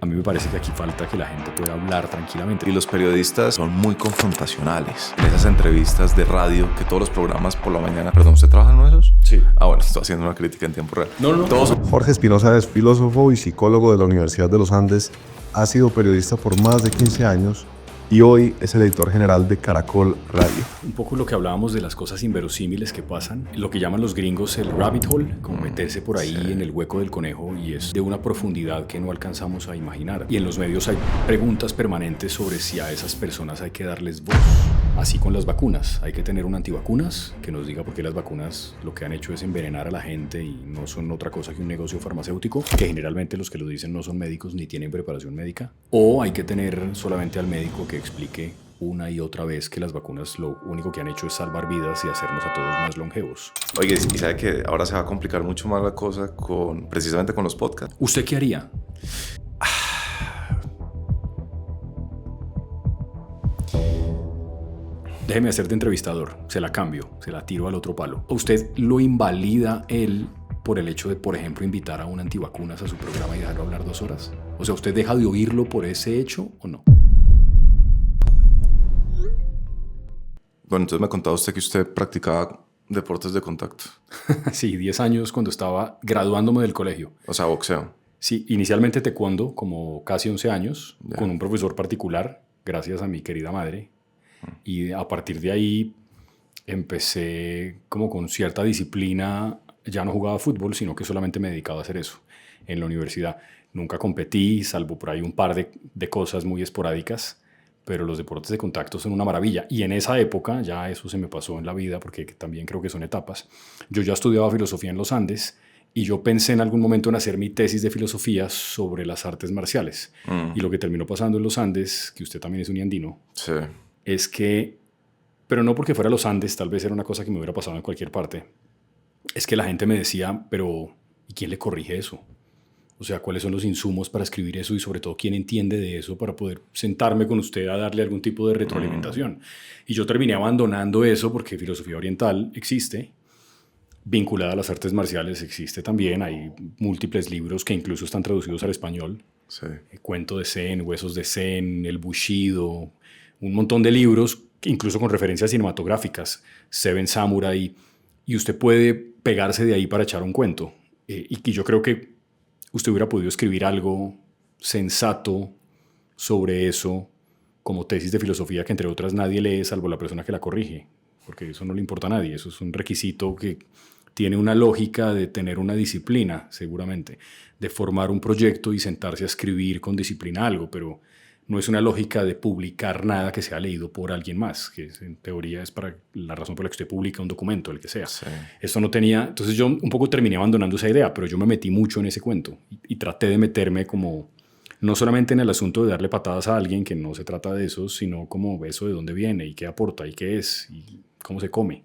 A mí me parece que aquí falta que la gente pueda hablar tranquilamente. Y los periodistas son muy confrontacionales. En esas entrevistas de radio, que todos los programas por la mañana... Perdón, ¿usted trabaja en uno de esos? Sí. Bueno, estoy haciendo una crítica en tiempo real. No. Jorge Espinosa es filósofo y psicólogo de la Universidad de los Andes. Ha sido periodista por más de 15 años y hoy es el editor general de Caracol Radio. Un poco lo que hablábamos de las cosas inverosímiles que pasan, lo que llaman los gringos el rabbit hole, como meterse por ahí en el hueco del conejo, y es de una profundidad que no alcanzamos a imaginar. Y en los medios hay preguntas permanentes sobre si a esas personas hay que darles voz. Así con las vacunas, hay que tener un antivacunas que nos diga por qué las vacunas lo que han hecho es envenenar a la gente y no son otra cosa que un negocio farmacéutico, que generalmente los que lo dicen no son médicos ni tienen preparación médica. O hay que tener solamente al médico que explique una y otra vez que las vacunas lo único que han hecho es salvar vidas y hacernos a todos más longevos. Oye, y sabe que ahora se va a complicar mucho más la cosa precisamente con los podcasts. ¿Usted qué haría? Déjeme hacer de entrevistador, se la cambio, se la tiro al otro palo. ¿A usted lo invalida él por el hecho de, por ejemplo, invitar a un antivacunas a su programa y dejarlo hablar 2 horas? O sea, ¿usted deja de oírlo por ese hecho o no? Bueno, entonces me contaba usted que usted practicaba deportes de contacto. Sí, 10 años cuando estaba graduándome del colegio. O sea, boxeo. Sí, inicialmente taekwondo, como casi 11 años, Ya. con un profesor particular, gracias a mi querida madre. Y a partir de ahí empecé como con cierta disciplina. Ya no jugaba fútbol, sino que solamente me dedicaba a hacer eso en la universidad. Nunca competí, salvo por ahí un par de cosas muy esporádicas, pero los deportes de contacto son una maravilla. Y en esa época, ya eso se me pasó en la vida, porque también creo que son etapas. Yo ya estudiaba filosofía en los Andes y yo pensé en algún momento en hacer mi tesis de filosofía sobre las artes marciales. Y lo que terminó pasando en los Andes, que usted también es un andino, Sí. es que, pero no porque fuera los Andes, tal vez era una cosa que me hubiera pasado en cualquier parte, es que la gente me decía, pero ¿y quién le corrige eso? O sea, ¿cuáles son los insumos para escribir eso? Y sobre todo, ¿quién entiende de eso para poder sentarme con usted a darle algún tipo de retroalimentación? Y yo terminé abandonando eso porque filosofía oriental existe, vinculada a las artes marciales existe también. Hay múltiples libros que incluso están traducidos al español. Sí. El cuento de Zen, Huesos de Zen, El Bushido, un montón de libros, incluso con referencias cinematográficas, Seven Samurai, y usted puede pegarse de ahí para echar un cuento. Y que yo creo que usted hubiera podido escribir algo sensato sobre eso como tesis de filosofía que entre otras nadie lee salvo la persona que la corrige, porque eso no le importa a nadie. Eso es un requisito que tiene una lógica de tener una disciplina, seguramente, de formar un proyecto y sentarse a escribir con disciplina algo, pero no es una lógica de publicar nada que sea leído por alguien más, que en teoría es para la razón por la que usted publica un documento, el que sea. Sí. Esto no tenía... Entonces yo un poco terminé abandonando esa idea, pero yo me metí mucho en ese cuento y traté de meterme como, no solamente en el asunto de darle patadas a alguien, que no se trata de eso, sino como eso de dónde viene y qué aporta y qué es y cómo se come.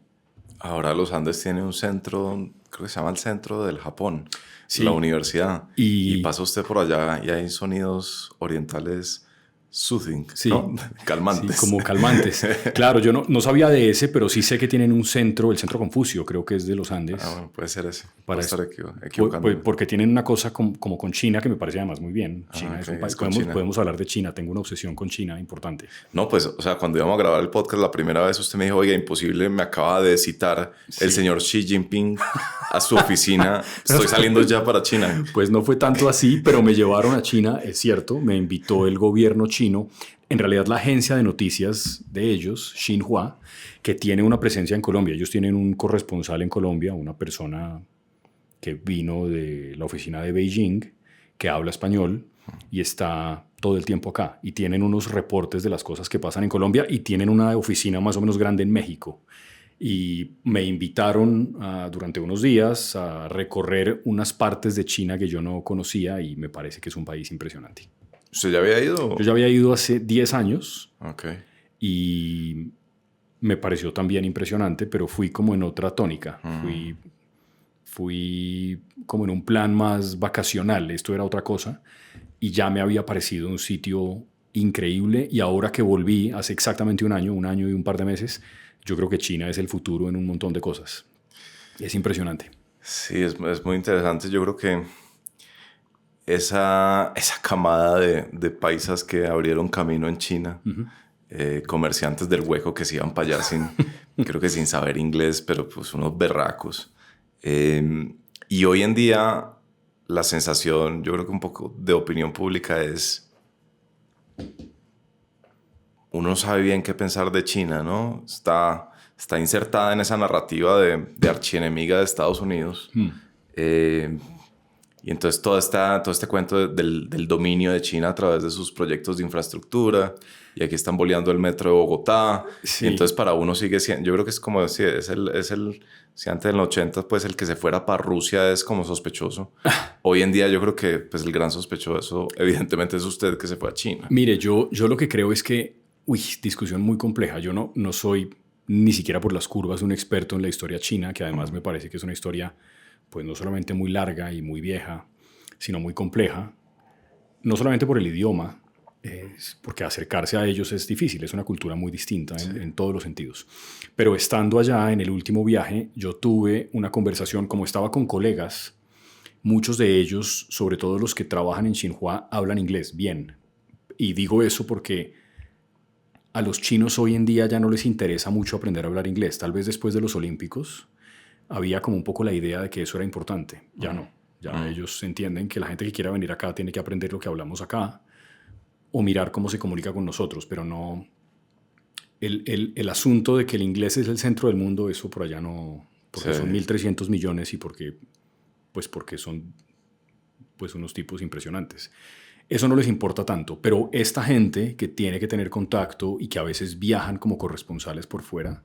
Ahora los Andes tiene un centro, creo que se llama el Centro del Japón, Sí. la universidad. Y pasa usted por allá y hay sonidos orientales soothing, sí, ¿no? Calmantes. Sí, como calmantes. Claro, yo no sabía de ese, pero sí sé que tienen un centro, el Centro Confucio, creo que es de los Andes. Bueno, puede ser ese. Para Puedo estar pues, equivocando. porque tienen una cosa como con China que me parece además muy bien. China es un ok, país, es con China. podemos hablar de China, tengo una obsesión con China importante. No, pues, o sea, cuando íbamos a grabar el podcast la primera vez, usted me dijo, oiga, imposible, me acaba de citar el señor Xi Jinping a su oficina, estoy saliendo ya para China. Pues no fue tanto así, pero me llevaron a China, es cierto, me invitó el gobierno chino, en realidad la agencia de noticias de ellos, Xinhua, que tiene una presencia en Colombia. Ellos tienen un corresponsal en Colombia, una persona que vino de la oficina de Beijing, que habla español y está todo el tiempo acá. Y tienen unos reportes de las cosas que pasan en Colombia y tienen una oficina más o menos grande en México. Y me invitaron durante unos días a recorrer unas partes de China que yo no conocía y me parece que es un país impresionante. ¿Usted ya había ido? Yo ya había ido hace 10 años Ok. y me pareció también impresionante, pero fui como en otra tónica. Fui como en un plan más vacacional. Esto era otra cosa y ya me había parecido un sitio increíble. Y ahora que volví hace exactamente un año y un par de meses, yo creo que China es el futuro en un montón de cosas. Es impresionante. Sí, es muy interesante. Yo creo que esa camada de paisas que abrieron camino en China, comerciantes del hueco que se iban para allá creo que sin saber inglés, pero pues unos berracos. Y hoy en día la sensación, yo creo que un poco de opinión pública es, uno no sabe bien qué pensar de China, ¿no? Está insertada en esa narrativa de archienemiga de Estados Unidos. Y entonces todo este cuento del dominio de China a través de sus proyectos de infraestructura, y aquí están boleando el metro de Bogotá. Sí. Y entonces para uno sigue siendo, yo creo que es como decir, si antes del 80 pues el que se fuera para Rusia es como sospechoso. Hoy en día yo creo que pues el gran sospechoso evidentemente es usted que se fue a China. Mire, yo lo que creo es que, discusión muy compleja. Yo no soy ni siquiera por las curvas un experto en la historia china, que además me parece que es una historia pues no solamente muy larga y muy vieja, sino muy compleja, no solamente por el idioma, porque acercarse a ellos es difícil, es una cultura muy distinta en todos los sentidos. Pero estando allá en el último viaje, yo tuve una conversación, como estaba con colegas, muchos de ellos, sobre todo los que trabajan en Xinhua, hablan inglés bien. Y digo eso porque a los chinos hoy en día ya no les interesa mucho aprender a hablar inglés. Tal vez después de los Olímpicos había como un poco la idea de que eso era importante. Ya no. Ya ellos entienden que la gente que quiera venir acá tiene que aprender lo que hablamos acá o mirar cómo se comunica con nosotros, pero no... El asunto de que el inglés es el centro del mundo, eso por allá no... Porque son 1.300 millones y porque son pues unos tipos impresionantes. Eso no les importa tanto, pero esta gente que tiene que tener contacto y que a veces viajan como corresponsales por fuera,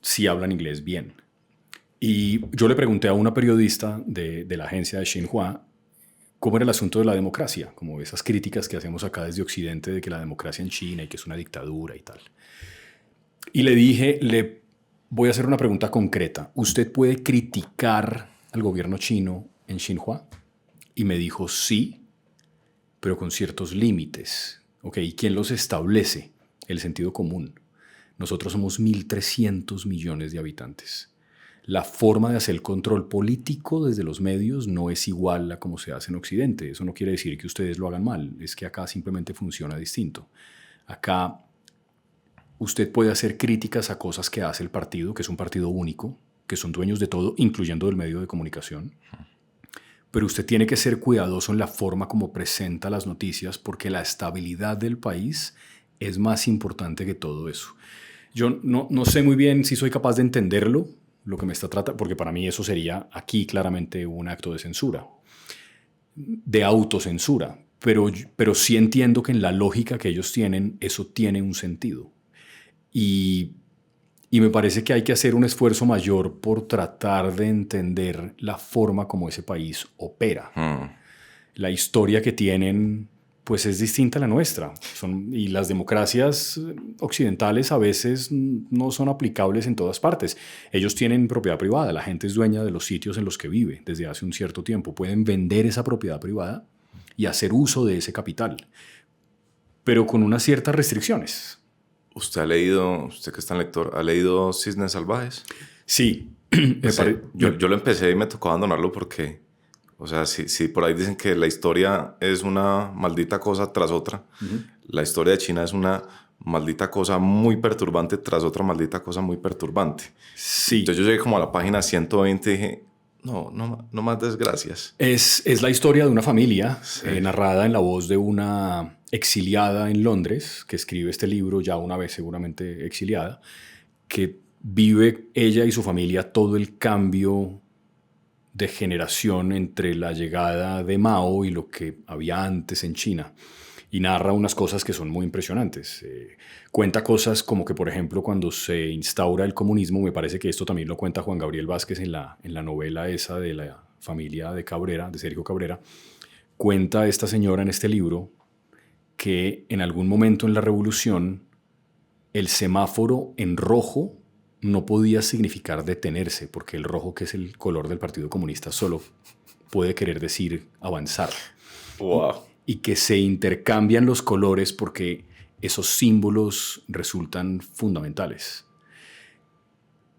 sí hablan inglés bien. Y yo le pregunté a una periodista de la agencia de Xinhua cómo era el asunto de la democracia, como esas críticas que hacemos acá desde Occidente de que la democracia en China y que es una dictadura y tal. Y le dije, le voy a hacer una pregunta concreta. ¿Usted puede criticar al gobierno chino en Xinhua? Y me dijo, sí, pero con ciertos límites. Ok, ¿y quién los establece? El sentido común. Nosotros somos 1.300 millones de habitantes. La forma de hacer el control político desde los medios no es igual a como se hace en Occidente. Eso no quiere decir que ustedes lo hagan mal, es que acá simplemente funciona distinto. Acá usted puede hacer críticas a cosas que hace el partido, que es un partido único, que son dueños de todo, incluyendo del medio de comunicación. Pero usted tiene que ser cuidadoso en la forma como presenta las noticias, porque la estabilidad del país es más importante que todo eso. Yo no sé muy bien si soy capaz de entenderlo, lo que me está tratando, porque para mí eso sería aquí claramente un acto de censura, de autocensura, pero sí entiendo que en la lógica que ellos tienen, eso tiene un sentido. Y me parece que hay que hacer un esfuerzo mayor por tratar de entender la forma como ese país opera. La historia que tienen pues es distinta a la nuestra. Y las democracias occidentales a veces no son aplicables en todas partes. Ellos tienen propiedad privada, la gente es dueña de los sitios en los que vive desde hace un cierto tiempo. Pueden vender esa propiedad privada y hacer uso de ese capital, pero con unas ciertas restricciones. ¿Usted que es tan lector, ha leído Cisnes Salvajes? Sí. Yo lo empecé y me tocó abandonarlo porque... O sea, si por ahí dicen que la historia es una maldita cosa tras otra, la historia de China es una maldita cosa muy perturbante tras otra maldita cosa muy perturbante. Sí. Entonces yo llegué como a la página 120 y dije, no más desgracias. Es la historia de una familia narrada en la voz de una exiliada en Londres, que escribe este libro ya una vez seguramente exiliada, que vive ella y su familia todo el cambio de generación entre la llegada de Mao y lo que había antes en China. Y narra unas cosas que son muy impresionantes. Cuenta cosas como que, por ejemplo, cuando se instaura el comunismo, me parece que esto también lo cuenta Juan Gabriel Vázquez en la novela esa de la familia de Cabrera, de Sergio Cabrera. Cuenta esta señora en este libro que en algún momento en la revolución el semáforo en rojo no podía significar detenerse, porque el rojo, que es el color del Partido Comunista, solo puede querer decir avanzar. Wow. Y que se intercambian los colores porque esos símbolos resultan fundamentales.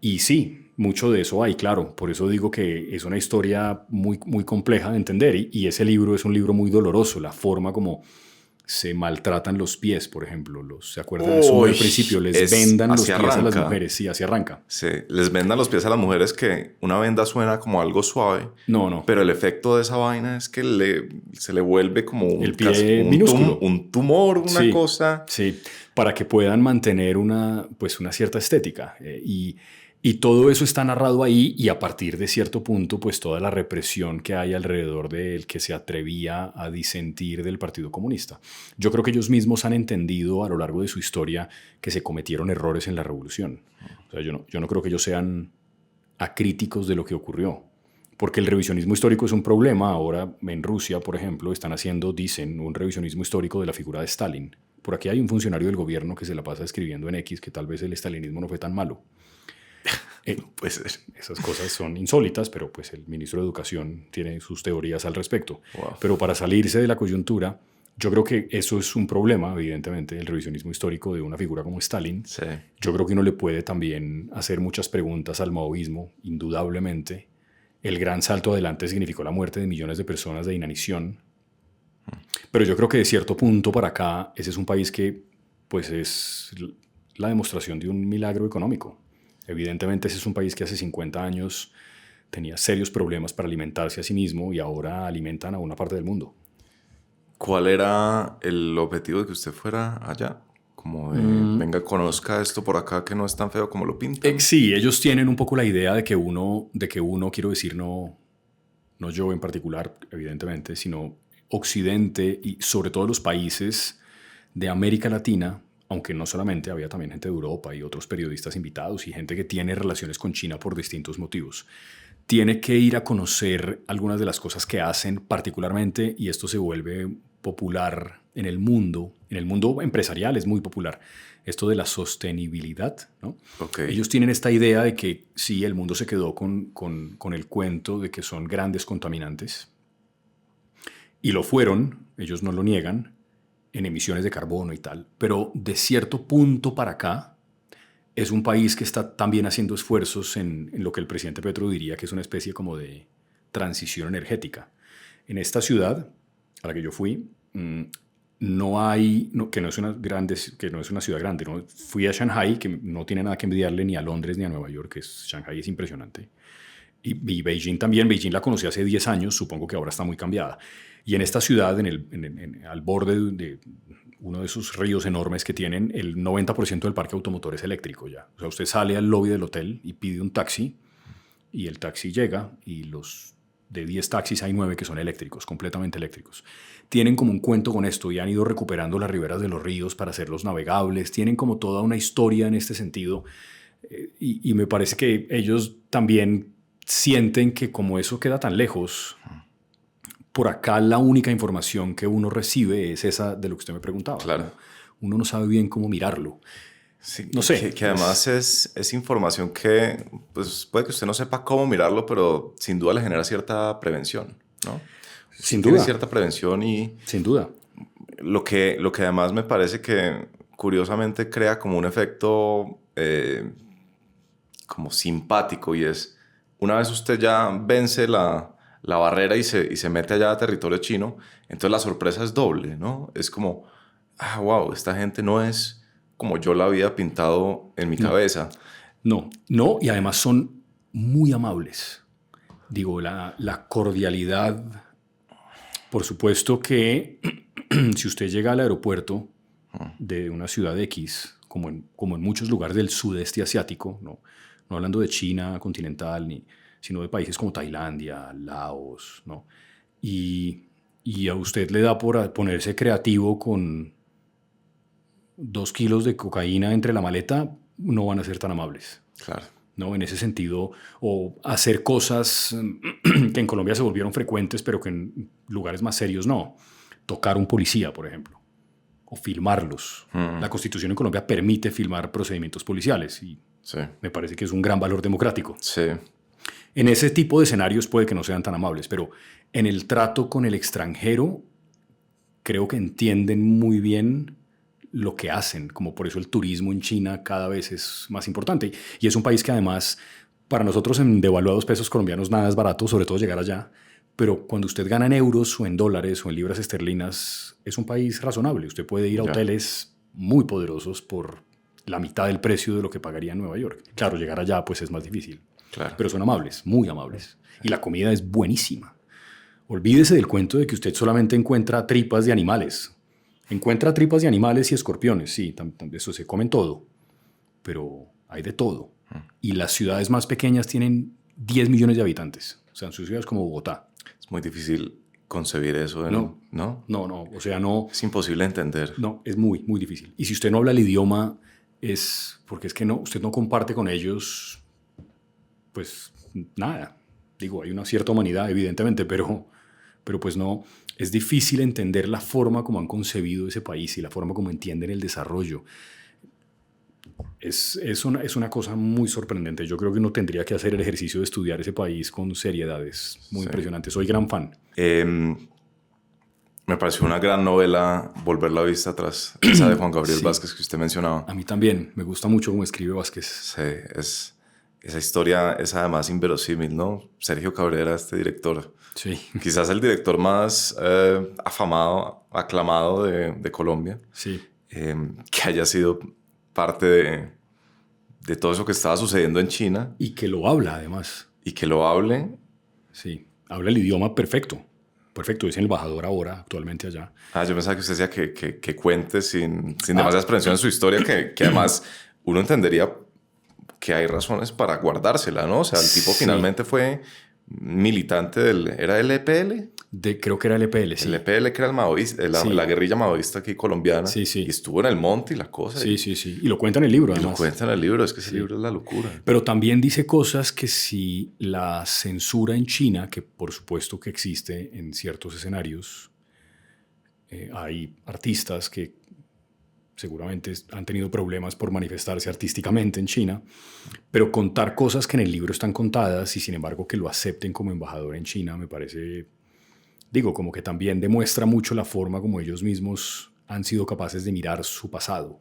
Y sí, mucho de eso hay, claro. Por eso digo que es una historia muy, muy compleja de entender. Y ese libro es un libro muy doloroso. La forma como se maltratan los pies, por ejemplo. ¿Se acuerdan de eso muy al principio? Les vendan los pies a las mujeres. Sí, así arranca. Sí, les vendan los pies a las mujeres, que una venda suena como algo suave. No. Pero el efecto de esa vaina es que se le vuelve como el pie minúsculo. Un tumor, una cosa. Sí, para que puedan mantener una cierta estética. Y todo eso está narrado ahí, y a partir de cierto punto, pues toda la represión que hay alrededor del que se atrevía a disentir del Partido Comunista. Yo creo que ellos mismos han entendido a lo largo de su historia que se cometieron errores en la revolución. O sea, yo no creo que ellos sean acríticos de lo que ocurrió, porque el revisionismo histórico es un problema. Ahora en Rusia, por ejemplo, dicen, un revisionismo histórico de la figura de Stalin. Por aquí hay un funcionario del gobierno que se la pasa escribiendo en X que tal vez el estalinismo no fue tan malo. No puede ser. Esas cosas son insólitas, pero pues el ministro de Educación tiene sus teorías al respecto. Wow. Pero para salirse de la coyuntura, yo creo que eso es un problema, evidentemente, el revisionismo histórico de una figura como Stalin. Sí. Yo creo que uno le puede también hacer muchas preguntas al maoísmo, indudablemente. El gran salto adelante significó la muerte de millones de personas de inanición. Pero yo creo que de cierto punto para acá, ese es un país que pues es la demostración de un milagro económico. Evidentemente ese es un país que hace 50 años tenía serios problemas para alimentarse a sí mismo, y ahora alimentan a una parte del mundo. ¿Cuál era el objetivo de que usted fuera allá? Como de, venga, conozca esto por acá que no es tan feo como lo pintan. Sí, ellos tienen un poco la idea de que uno, quiero decir, no yo en particular, evidentemente, sino Occidente y sobre todo los países de América Latina, aunque no solamente, había también gente de Europa y otros periodistas invitados y gente que tiene relaciones con China por distintos motivos. Tiene que ir a conocer algunas de las cosas que hacen particularmente, y esto se vuelve popular en el mundo empresarial es muy popular, esto de la sostenibilidad, ¿no? Okay. Ellos tienen esta idea de que sí, el mundo se quedó con el cuento de que son grandes contaminantes, y lo fueron, ellos no lo niegan, en emisiones de carbono y tal, pero de cierto punto para acá es un país que está también haciendo esfuerzos en lo que el presidente Petro diría que es una especie como de transición energética. En esta ciudad a la que yo fui, que no es una ciudad grande, ¿no? Fui a Shanghái, que no tiene nada que envidiarle ni a Londres ni a Nueva York, Shanghái es impresionante. Y Beijing también. Beijing la conocí hace 10 años, supongo que ahora está muy cambiada. Y en esta ciudad, al borde de uno de esos ríos enormes que tienen, el 90% del parque automotor es eléctrico ya. O sea, usted sale al lobby del hotel y pide un taxi, y el taxi llega, y de 10 taxis hay 9 que son eléctricos, completamente eléctricos. Tienen como un cuento con esto, y han ido recuperando las riberas de los ríos para hacerlos navegables. Tienen como toda una historia en este sentido. Y me parece que ellos también sienten que, como eso queda tan lejos, por acá la única información que uno recibe es esa de lo que usted me preguntaba. Claro. Uno no sabe bien cómo mirarlo. Sí, no sé. Que además es información que pues, puede que usted no sepa cómo mirarlo, pero sin duda le genera cierta prevención, ¿no? Sin duda. Tiene cierta prevención y... Sin duda. Lo que además me parece que curiosamente crea como un efecto como simpático, y es, una vez usted ya vence la barrera y se mete allá a territorio chino, entonces la sorpresa es doble, ¿no? Es como, wow, esta gente no es como yo la había pintado en mi cabeza. No, y además son muy amables. Digo, la cordialidad. Por supuesto que si usted llega al aeropuerto de una ciudad X, como en muchos lugares del sudeste asiático, no hablando de China continental, sino de países como Tailandia, Laos, ¿no? Y a usted le da por ponerse creativo con 2 kilos de cocaína entre la maleta, no van a ser tan amables. Claro. ¿No? En ese sentido, o hacer cosas que en Colombia se volvieron frecuentes, pero que en lugares más serios no. Tocar un policía, por ejemplo, o filmarlos. La Constitución en Colombia permite filmar procedimientos policiales, y sí, me parece que es un gran valor democrático. Sí. En ese tipo de escenarios puede que no sean tan amables, pero en el trato con el extranjero creo que entienden muy bien lo que hacen, como por eso el turismo en China cada vez es más importante. Y es un país que además, para nosotros en devaluados pesos colombianos nada es barato, sobre todo llegar allá, pero cuando usted gana en euros o en dólares o en libras esterlinas, es un país razonable. Usted puede ir a hoteles muy poderosos por la mitad del precio de lo que pagaría en Nueva York. Claro, llegar allá pues es más difícil, pero son amables, muy amables. Y la comida es buenísima. Olvídese del cuento de que usted solamente encuentra tripas de animales. Encuentra tripas de animales y escorpiones, sí, eso se comen todo, pero hay de todo. Y las ciudades más pequeñas tienen 10 millones de habitantes. O sea, en sus ciudades como Bogotá. Es muy difícil concebir eso, No, o sea, no. Es imposible entender. No, es muy, muy difícil. Y si usted no habla el idioma, es porque es que no, usted no comparte con ellos, pues nada. Digo, hay una cierta humanidad, evidentemente, pero pues no. Es difícil entender la forma como han concebido ese país y la forma como entienden el desarrollo. Es una cosa muy sorprendente. Yo creo que uno tendría que hacer el ejercicio de estudiar ese país con seriedad. Es muy impresionante. Soy gran fan. Me pareció una gran novela Volver la vista atrás, esa de Juan Gabriel Vázquez que usted mencionaba. A mí también. Me gusta mucho cómo escribe Vázquez. Sí, esa historia es además inverosímil, ¿no? Sergio Cabrera, este director. Sí. Quizás el director más afamado, aclamado de Colombia. Sí. Que haya sido parte de todo eso que estaba sucediendo en China. Y que lo habla, además. Y que lo hable. Sí, habla el idioma perfecto. Perfecto, es el embajador ahora, actualmente allá. Yo pensaba que usted decía que cuente sin demasiadas pretensiones su historia, que además uno entendería que hay razones para guardársela, ¿no? O sea, el tipo finalmente fue militante ¿era el EPL? Creo que era el EPL, sí. El EPL, que era el maoísta, la guerrilla maoísta aquí colombiana. Sí, sí. Y estuvo en el monte y la cosa. Sí. Y lo cuenta en el libro, además. Y lo cuenta en el libro, es que ese libro es la locura. Pero también dice cosas que si la censura en China, que por supuesto que existe en ciertos escenarios, hay artistas que seguramente han tenido problemas por manifestarse artísticamente en China, pero contar cosas que en el libro están contadas y sin embargo que lo acepten como embajador en China me parece, como que también demuestra mucho la forma como ellos mismos han sido capaces de mirar su pasado.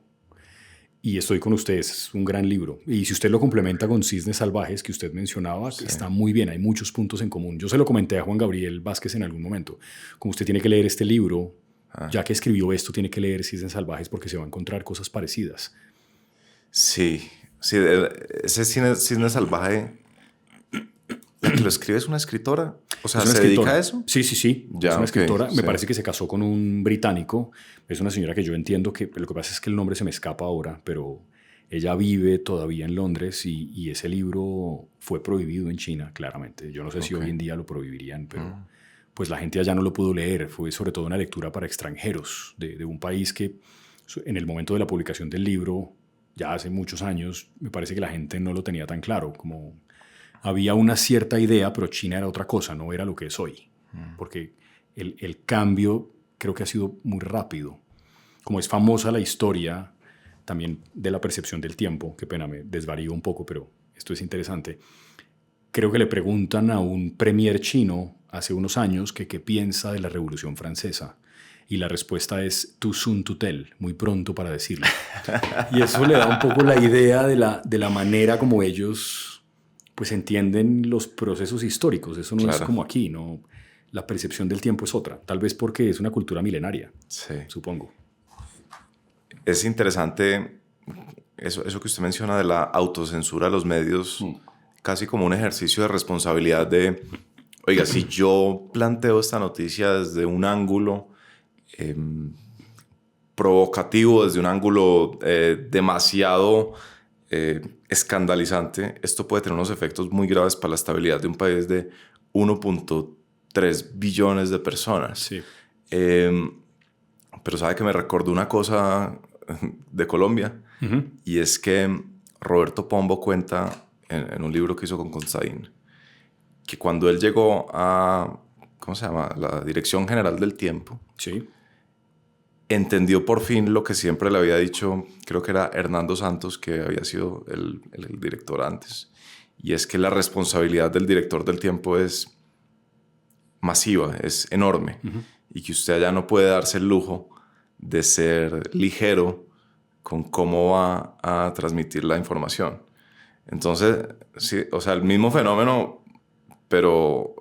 Y estoy con ustedes, es un gran libro. Y si usted lo complementa con Cisnes Salvajes, que usted mencionaba, está muy bien, hay muchos puntos en común. Yo se lo comenté a Juan Gabriel Vázquez en algún momento. Como usted tiene que leer este libro, ya que escribió esto, tiene que leer Cisnes Salvajes porque se va a encontrar cosas parecidas. Sí, ese Cisne Salvaje, la que lo escribe es una escritora. O sea, ¿se dedica a eso? Sí. Ya, es una escritora. Me parece que se casó con un británico. Es una señora que yo entiendo que lo que pasa es que el nombre se me escapa ahora, pero ella vive todavía en Londres y ese libro fue prohibido en China, claramente. Yo no sé si hoy en día lo prohibirían, pero pues la gente allá no lo pudo leer. Fue sobre todo una lectura para extranjeros de un país que en el momento de la publicación del libro, ya hace muchos años, me parece que la gente no lo tenía tan claro, como había una cierta idea, pero China era otra cosa, no era lo que es hoy. Porque el cambio creo que ha sido muy rápido. Como es famosa la historia también de la percepción del tiempo, qué pena, me desvarío un poco, pero esto es interesante. Creo que le preguntan a un premier chino hace unos años que qué piensa de la Revolución Francesa. Y la respuesta es too soon to tell, muy pronto para decirlo. Y eso le da un poco la idea de la manera como ellos pues entienden los procesos históricos. Eso no es como aquí, ¿no? La percepción del tiempo es otra. Tal vez porque es una cultura milenaria, supongo. Es interesante eso que usted menciona de la autocensura de los medios, casi como un ejercicio de responsabilidad de, oiga, si yo planteo esta noticia desde un ángulo provocativo, desde un ángulo demasiado escandalizante, esto puede tener unos efectos muy graves para la estabilidad de un país de 1.3 billones de personas. Sí. Pero sabe que me recordó una cosa de Colombia, y es que Roberto Pombo cuenta en un libro que hizo con Constaín que cuando él llegó a la Dirección General del Tiempo, entendió por fin lo que siempre le había dicho, creo que era Hernando Santos, que había sido el director antes, y es que la responsabilidad del director del tiempo es masiva, es enorme, y que usted allá no puede darse el lujo de ser ligero con cómo va a transmitir la información. Entonces, sí, o sea, el mismo fenómeno, pero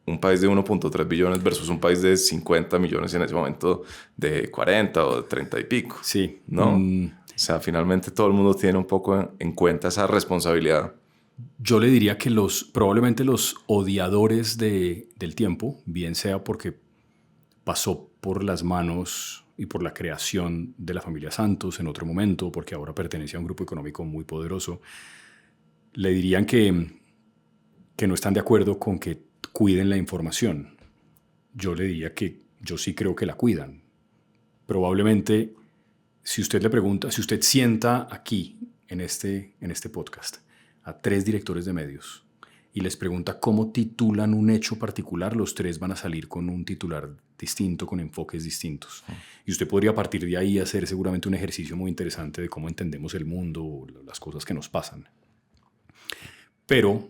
un país de 1.3 billones versus un país de 50 millones en ese momento de 40 o de 30 y pico. Sí. ¿No? O sea, finalmente todo el mundo tiene un poco en cuenta esa responsabilidad. Yo le diría que probablemente los odiadores del tiempo, bien sea porque pasó por las manos y por la creación de la familia Santos en otro momento, porque ahora pertenece a un grupo económico muy poderoso, le dirían que no están de acuerdo con que cuiden la información. Yo le diría que yo sí creo que la cuidan. Probablemente, si usted le pregunta, si usted sienta aquí, en este podcast, a 3 directores de medios y les pregunta cómo titulan un hecho particular, los 3 van a salir con un titular distinto, con enfoques distintos. Y usted podría a partir de ahí hacer seguramente un ejercicio muy interesante de cómo entendemos el mundo, las cosas que nos pasan. Pero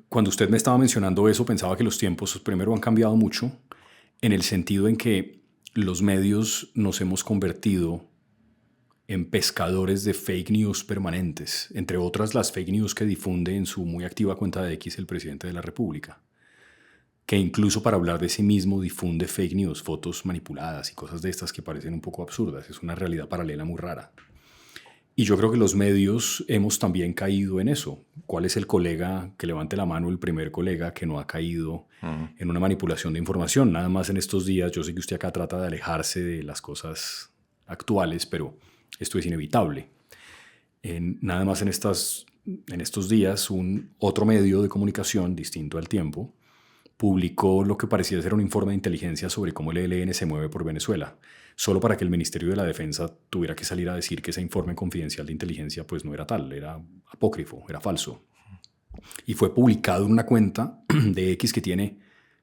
cuando usted me estaba mencionando eso, pensaba que los tiempos primero han cambiado mucho en el sentido en que los medios nos hemos convertido en pescadores de fake news permanentes, entre otras las fake news que difunde en su muy activa cuenta de X el presidente de la República, que incluso para hablar de sí mismo difunde fake news, fotos manipuladas y cosas de estas que parecen un poco absurdas. Es una realidad paralela muy rara. Y yo creo que los medios hemos también caído en eso. ¿Cuál es el colega que levante la mano, el primer colega que no ha caído en una manipulación de información? Nada más en estos días, yo sé que usted acá trata de alejarse de las cosas actuales, pero esto es inevitable. Nada más en estos días, otro medio de comunicación distinto al Tiempo publicó lo que parecía ser un informe de inteligencia sobre cómo el ELN se mueve por Venezuela, solo para que el Ministerio de la Defensa tuviera que salir a decir que ese informe confidencial de inteligencia pues no era tal, era apócrifo, era falso. Y fue publicado en una cuenta de X que tiene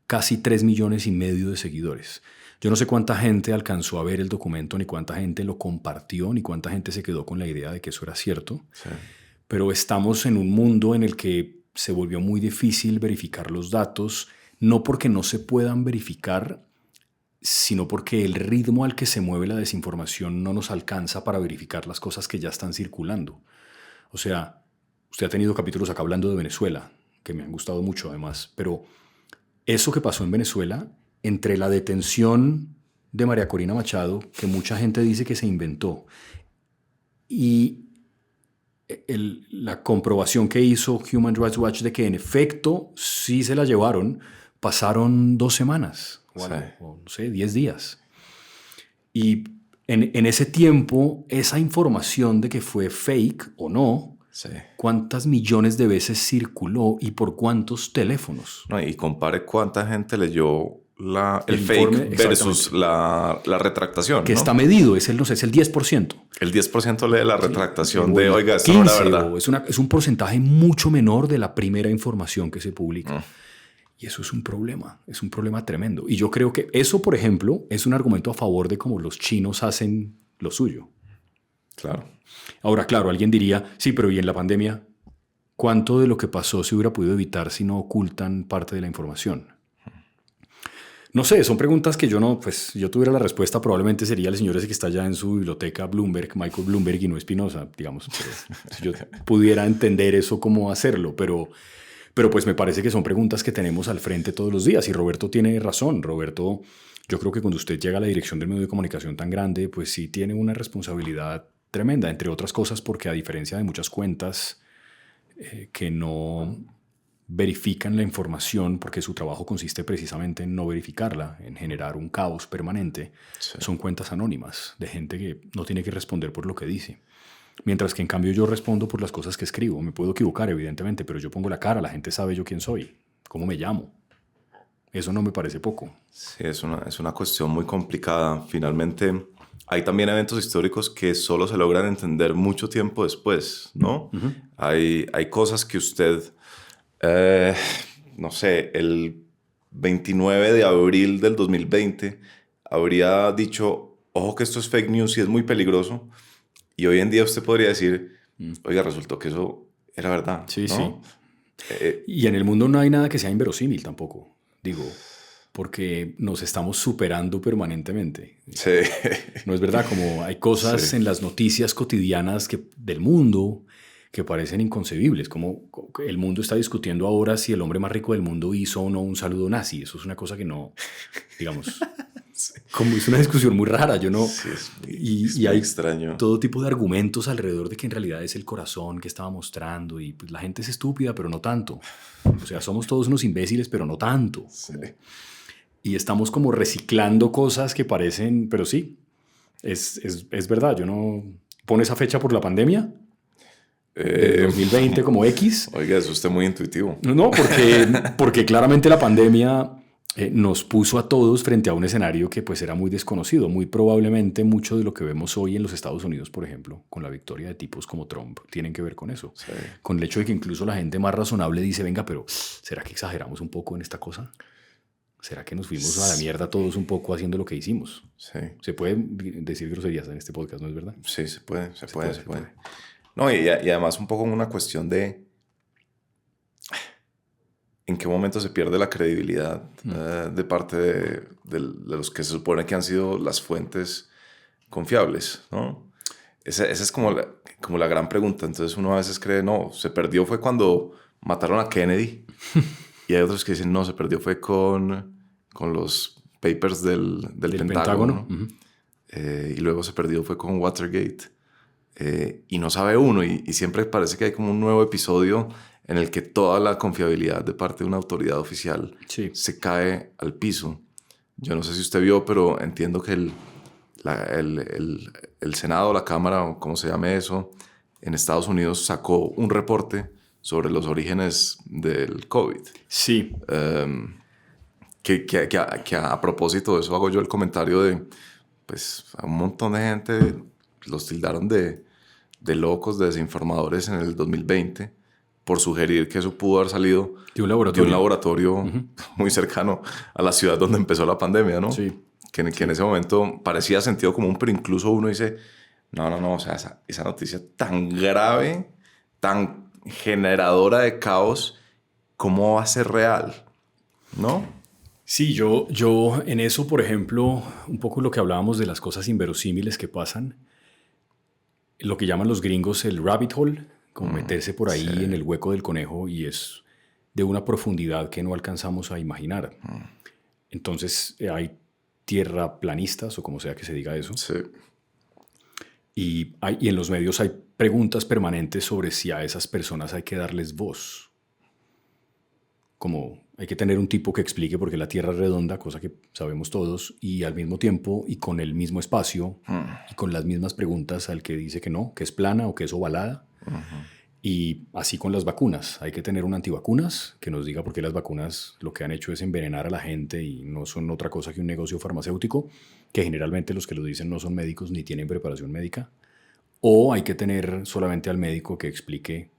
casi 3,5 millones de seguidores. Yo no sé cuánta gente alcanzó a ver el documento, ni cuánta gente lo compartió, ni cuánta gente se quedó con la idea de que eso era cierto. Sí. Pero estamos en un mundo en el que se volvió muy difícil verificar los datos, no porque no se puedan verificar, sino porque el ritmo al que se mueve la desinformación no nos alcanza para verificar las cosas que ya están circulando. O sea, usted ha tenido capítulos acá hablando de Venezuela, que me han gustado mucho además, pero eso que pasó en Venezuela, entre la detención de María Corina Machado, que mucha gente dice que se inventó, y la comprobación que hizo Human Rights Watch de que en efecto sí se la llevaron, pasaron 2 semanas, o no sé, 10 días. Y en ese tiempo, esa información de que fue fake o no, ¿cuántas millones de veces circuló y por cuántos teléfonos? No, y compare cuánta gente leyó el fake versus la retractación. Que ¿no? está medido, es el 10%. El 10% lee la retractación de, oiga, esto no era verdad. Es un porcentaje mucho menor de la primera información que se publica. Y eso es un problema tremendo. Y yo creo que eso, por ejemplo, es un argumento a favor de cómo los chinos hacen lo suyo. Claro. Ahora, claro, alguien diría, sí, pero ¿y en la pandemia? ¿Cuánto de lo que pasó se hubiera podido evitar si no ocultan parte de la información? No sé, son preguntas que si yo tuviera la respuesta, probablemente sería el señor ese que está allá en su biblioteca Bloomberg, Michael Bloomberg, y no Espinosa, digamos. Pero si yo pudiera entender eso, cómo hacerlo, pero pues me parece que son preguntas que tenemos al frente todos los días, y Roberto tiene razón. Roberto, yo creo que cuando usted llega a la dirección del medio de comunicación tan grande, pues sí tiene una responsabilidad tremenda, entre otras cosas porque a diferencia de muchas cuentas que no verifican la información, porque su trabajo consiste precisamente en no verificarla, en generar un caos permanente, son cuentas anónimas de gente que no tiene que responder por lo que dice. Mientras que en cambio yo respondo por las cosas que escribo. Me puedo equivocar, evidentemente, pero yo pongo la cara, la gente sabe yo quién soy, cómo me llamo. Eso no me parece poco. Sí, es una cuestión muy complicada. Finalmente, hay también eventos históricos que solo se logran entender mucho tiempo después, ¿no? Uh-huh. Hay cosas que usted, no sé, el 29 de abril del 2020 habría dicho, ojo que esto es fake news y es muy peligroso. Y hoy en día usted podría decir, oiga, resultó que eso era verdad. Sí, ¿no? Sí. Y en el mundo no hay nada que sea inverosímil tampoco. Digo, porque nos estamos superando permanentemente. Sí. No es verdad, como hay cosas en las noticias cotidianas del mundo que parecen inconcebibles, como el mundo está discutiendo ahora si el hombre más rico del mundo hizo o no un saludo nazi. Eso es una cosa que no, digamos, como es una discusión muy rara. Yo no, Sí, es y muy hay extraño. todo tipo de argumentos alrededor de que en realidad es el corazón que estaba mostrando y pues la gente es estúpida, pero no tanto. O sea, somos todos unos imbéciles, pero no tanto. Sí. Y estamos como reciclando cosas que parecen, pero sí, es verdad. Yo no pone esa fecha por la pandemia del 2020 como X. Oiga, eso usted muy intuitivo. No, porque claramente la pandemia nos puso a todos frente a un escenario que pues era muy desconocido. Muy probablemente mucho de lo que vemos hoy en los Estados Unidos, por ejemplo, con la victoria de tipos como Trump, tienen que ver con eso. Sí. Con el hecho de que incluso la gente más razonable dice, venga, pero ¿será que exageramos un poco en esta cosa? ¿Será que nos fuimos a la mierda todos un poco haciendo lo que hicimos? Sí. Se puede decir groserías en este podcast, ¿no es verdad? Sí, se puede. No, y además un poco una cuestión de en qué momento se pierde la credibilidad de parte de los que se supone que han sido las fuentes confiables, ¿no? Esa es como la gran pregunta. Entonces uno a veces cree, no, se perdió fue cuando mataron a Kennedy. Y hay otros que dicen, no, se perdió fue con los papers del Pentágono. Uh-huh. Y luego se perdió fue con Watergate. Y no sabe uno. Y siempre parece que hay como un nuevo episodio en el que toda la confiabilidad de parte de una autoridad oficial se cae al piso. Yo no sé si usted vio, pero entiendo que el Senado, la Cámara, o como se llame eso, en Estados Unidos sacó un reporte sobre los orígenes del COVID. Sí. Que a propósito de eso hago yo el comentario de, pues, a un montón de gente los tildaron de locos, de desinformadores en el 2020 por sugerir que eso pudo haber salido de un laboratorio uh-huh. muy cercano a la ciudad donde empezó la pandemia, ¿no? Sí. Que en ese momento parecía sentido común, pero incluso uno dice, no, o sea, esa noticia tan grave, tan generadora de caos, ¿cómo va a ser real? ¿No? Sí, yo en eso, por ejemplo, un poco lo que hablábamos de las cosas inverosímiles que pasan, lo que llaman los gringos el rabbit hole, como meterse por ahí en el hueco del conejo, y es de una profundidad que no alcanzamos a imaginar. Entonces hay tierraplanistas, o como sea que se diga eso. Sí. Y en los medios hay preguntas permanentes sobre si a esas personas hay que darles voz. Como hay que tener un tipo que explique por qué la Tierra es redonda, cosa que sabemos todos, y al mismo tiempo y con el mismo espacio y con las mismas preguntas al que dice que no, que es plana o que es ovalada. Uh-huh. Y así con las vacunas. Hay que tener un antivacunas que nos diga por qué las vacunas lo que han hecho es envenenar a la gente y no son otra cosa que un negocio farmacéutico, que generalmente los que lo dicen no son médicos ni tienen preparación médica. O hay que tener solamente al médico que explique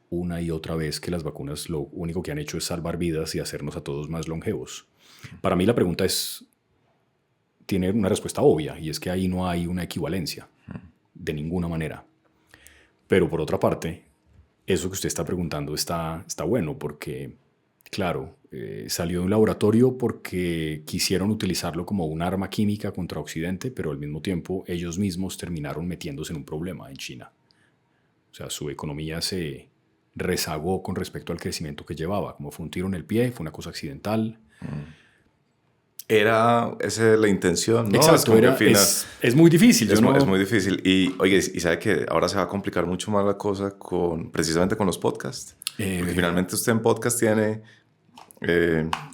una y otra vez que las vacunas lo único que han hecho es salvar vidas y hacernos a todos más longevos. Para mí la pregunta tiene una respuesta obvia, y es que ahí no hay una equivalencia de ninguna manera. Pero por otra parte, eso que usted está preguntando está bueno porque, claro, salió de un laboratorio porque quisieron utilizarlo como un arma química contra Occidente, pero al mismo tiempo ellos mismos terminaron metiéndose en un problema en China. O sea, su economía se rezagó con respecto al crecimiento que llevaba. Como fue un tiro en el pie, fue una cosa accidental. Era esa la intención, ¿no? Exacto, es muy difícil. Es muy difícil. Y oye, y sabe que ahora se va a complicar mucho más la cosa precisamente con los podcasts. Porque finalmente usted en podcast tiene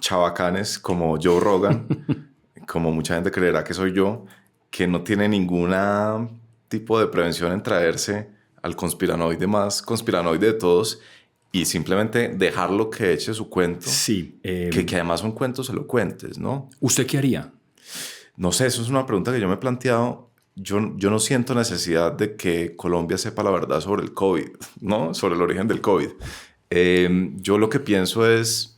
chavacanes como Joe Rogan, como mucha gente creerá que soy yo, que no tiene ningún tipo de prevención en traerse al conspiranoide más conspiranoide de todos y simplemente dejarlo que eche su cuento. Sí. Que además son cuentos elocuentes, ¿no? ¿Usted qué haría? No sé, eso es una pregunta que yo me he planteado. Yo no siento necesidad de que Colombia sepa la verdad sobre el COVID, ¿no? Sobre el origen del COVID. Yo lo que pienso es...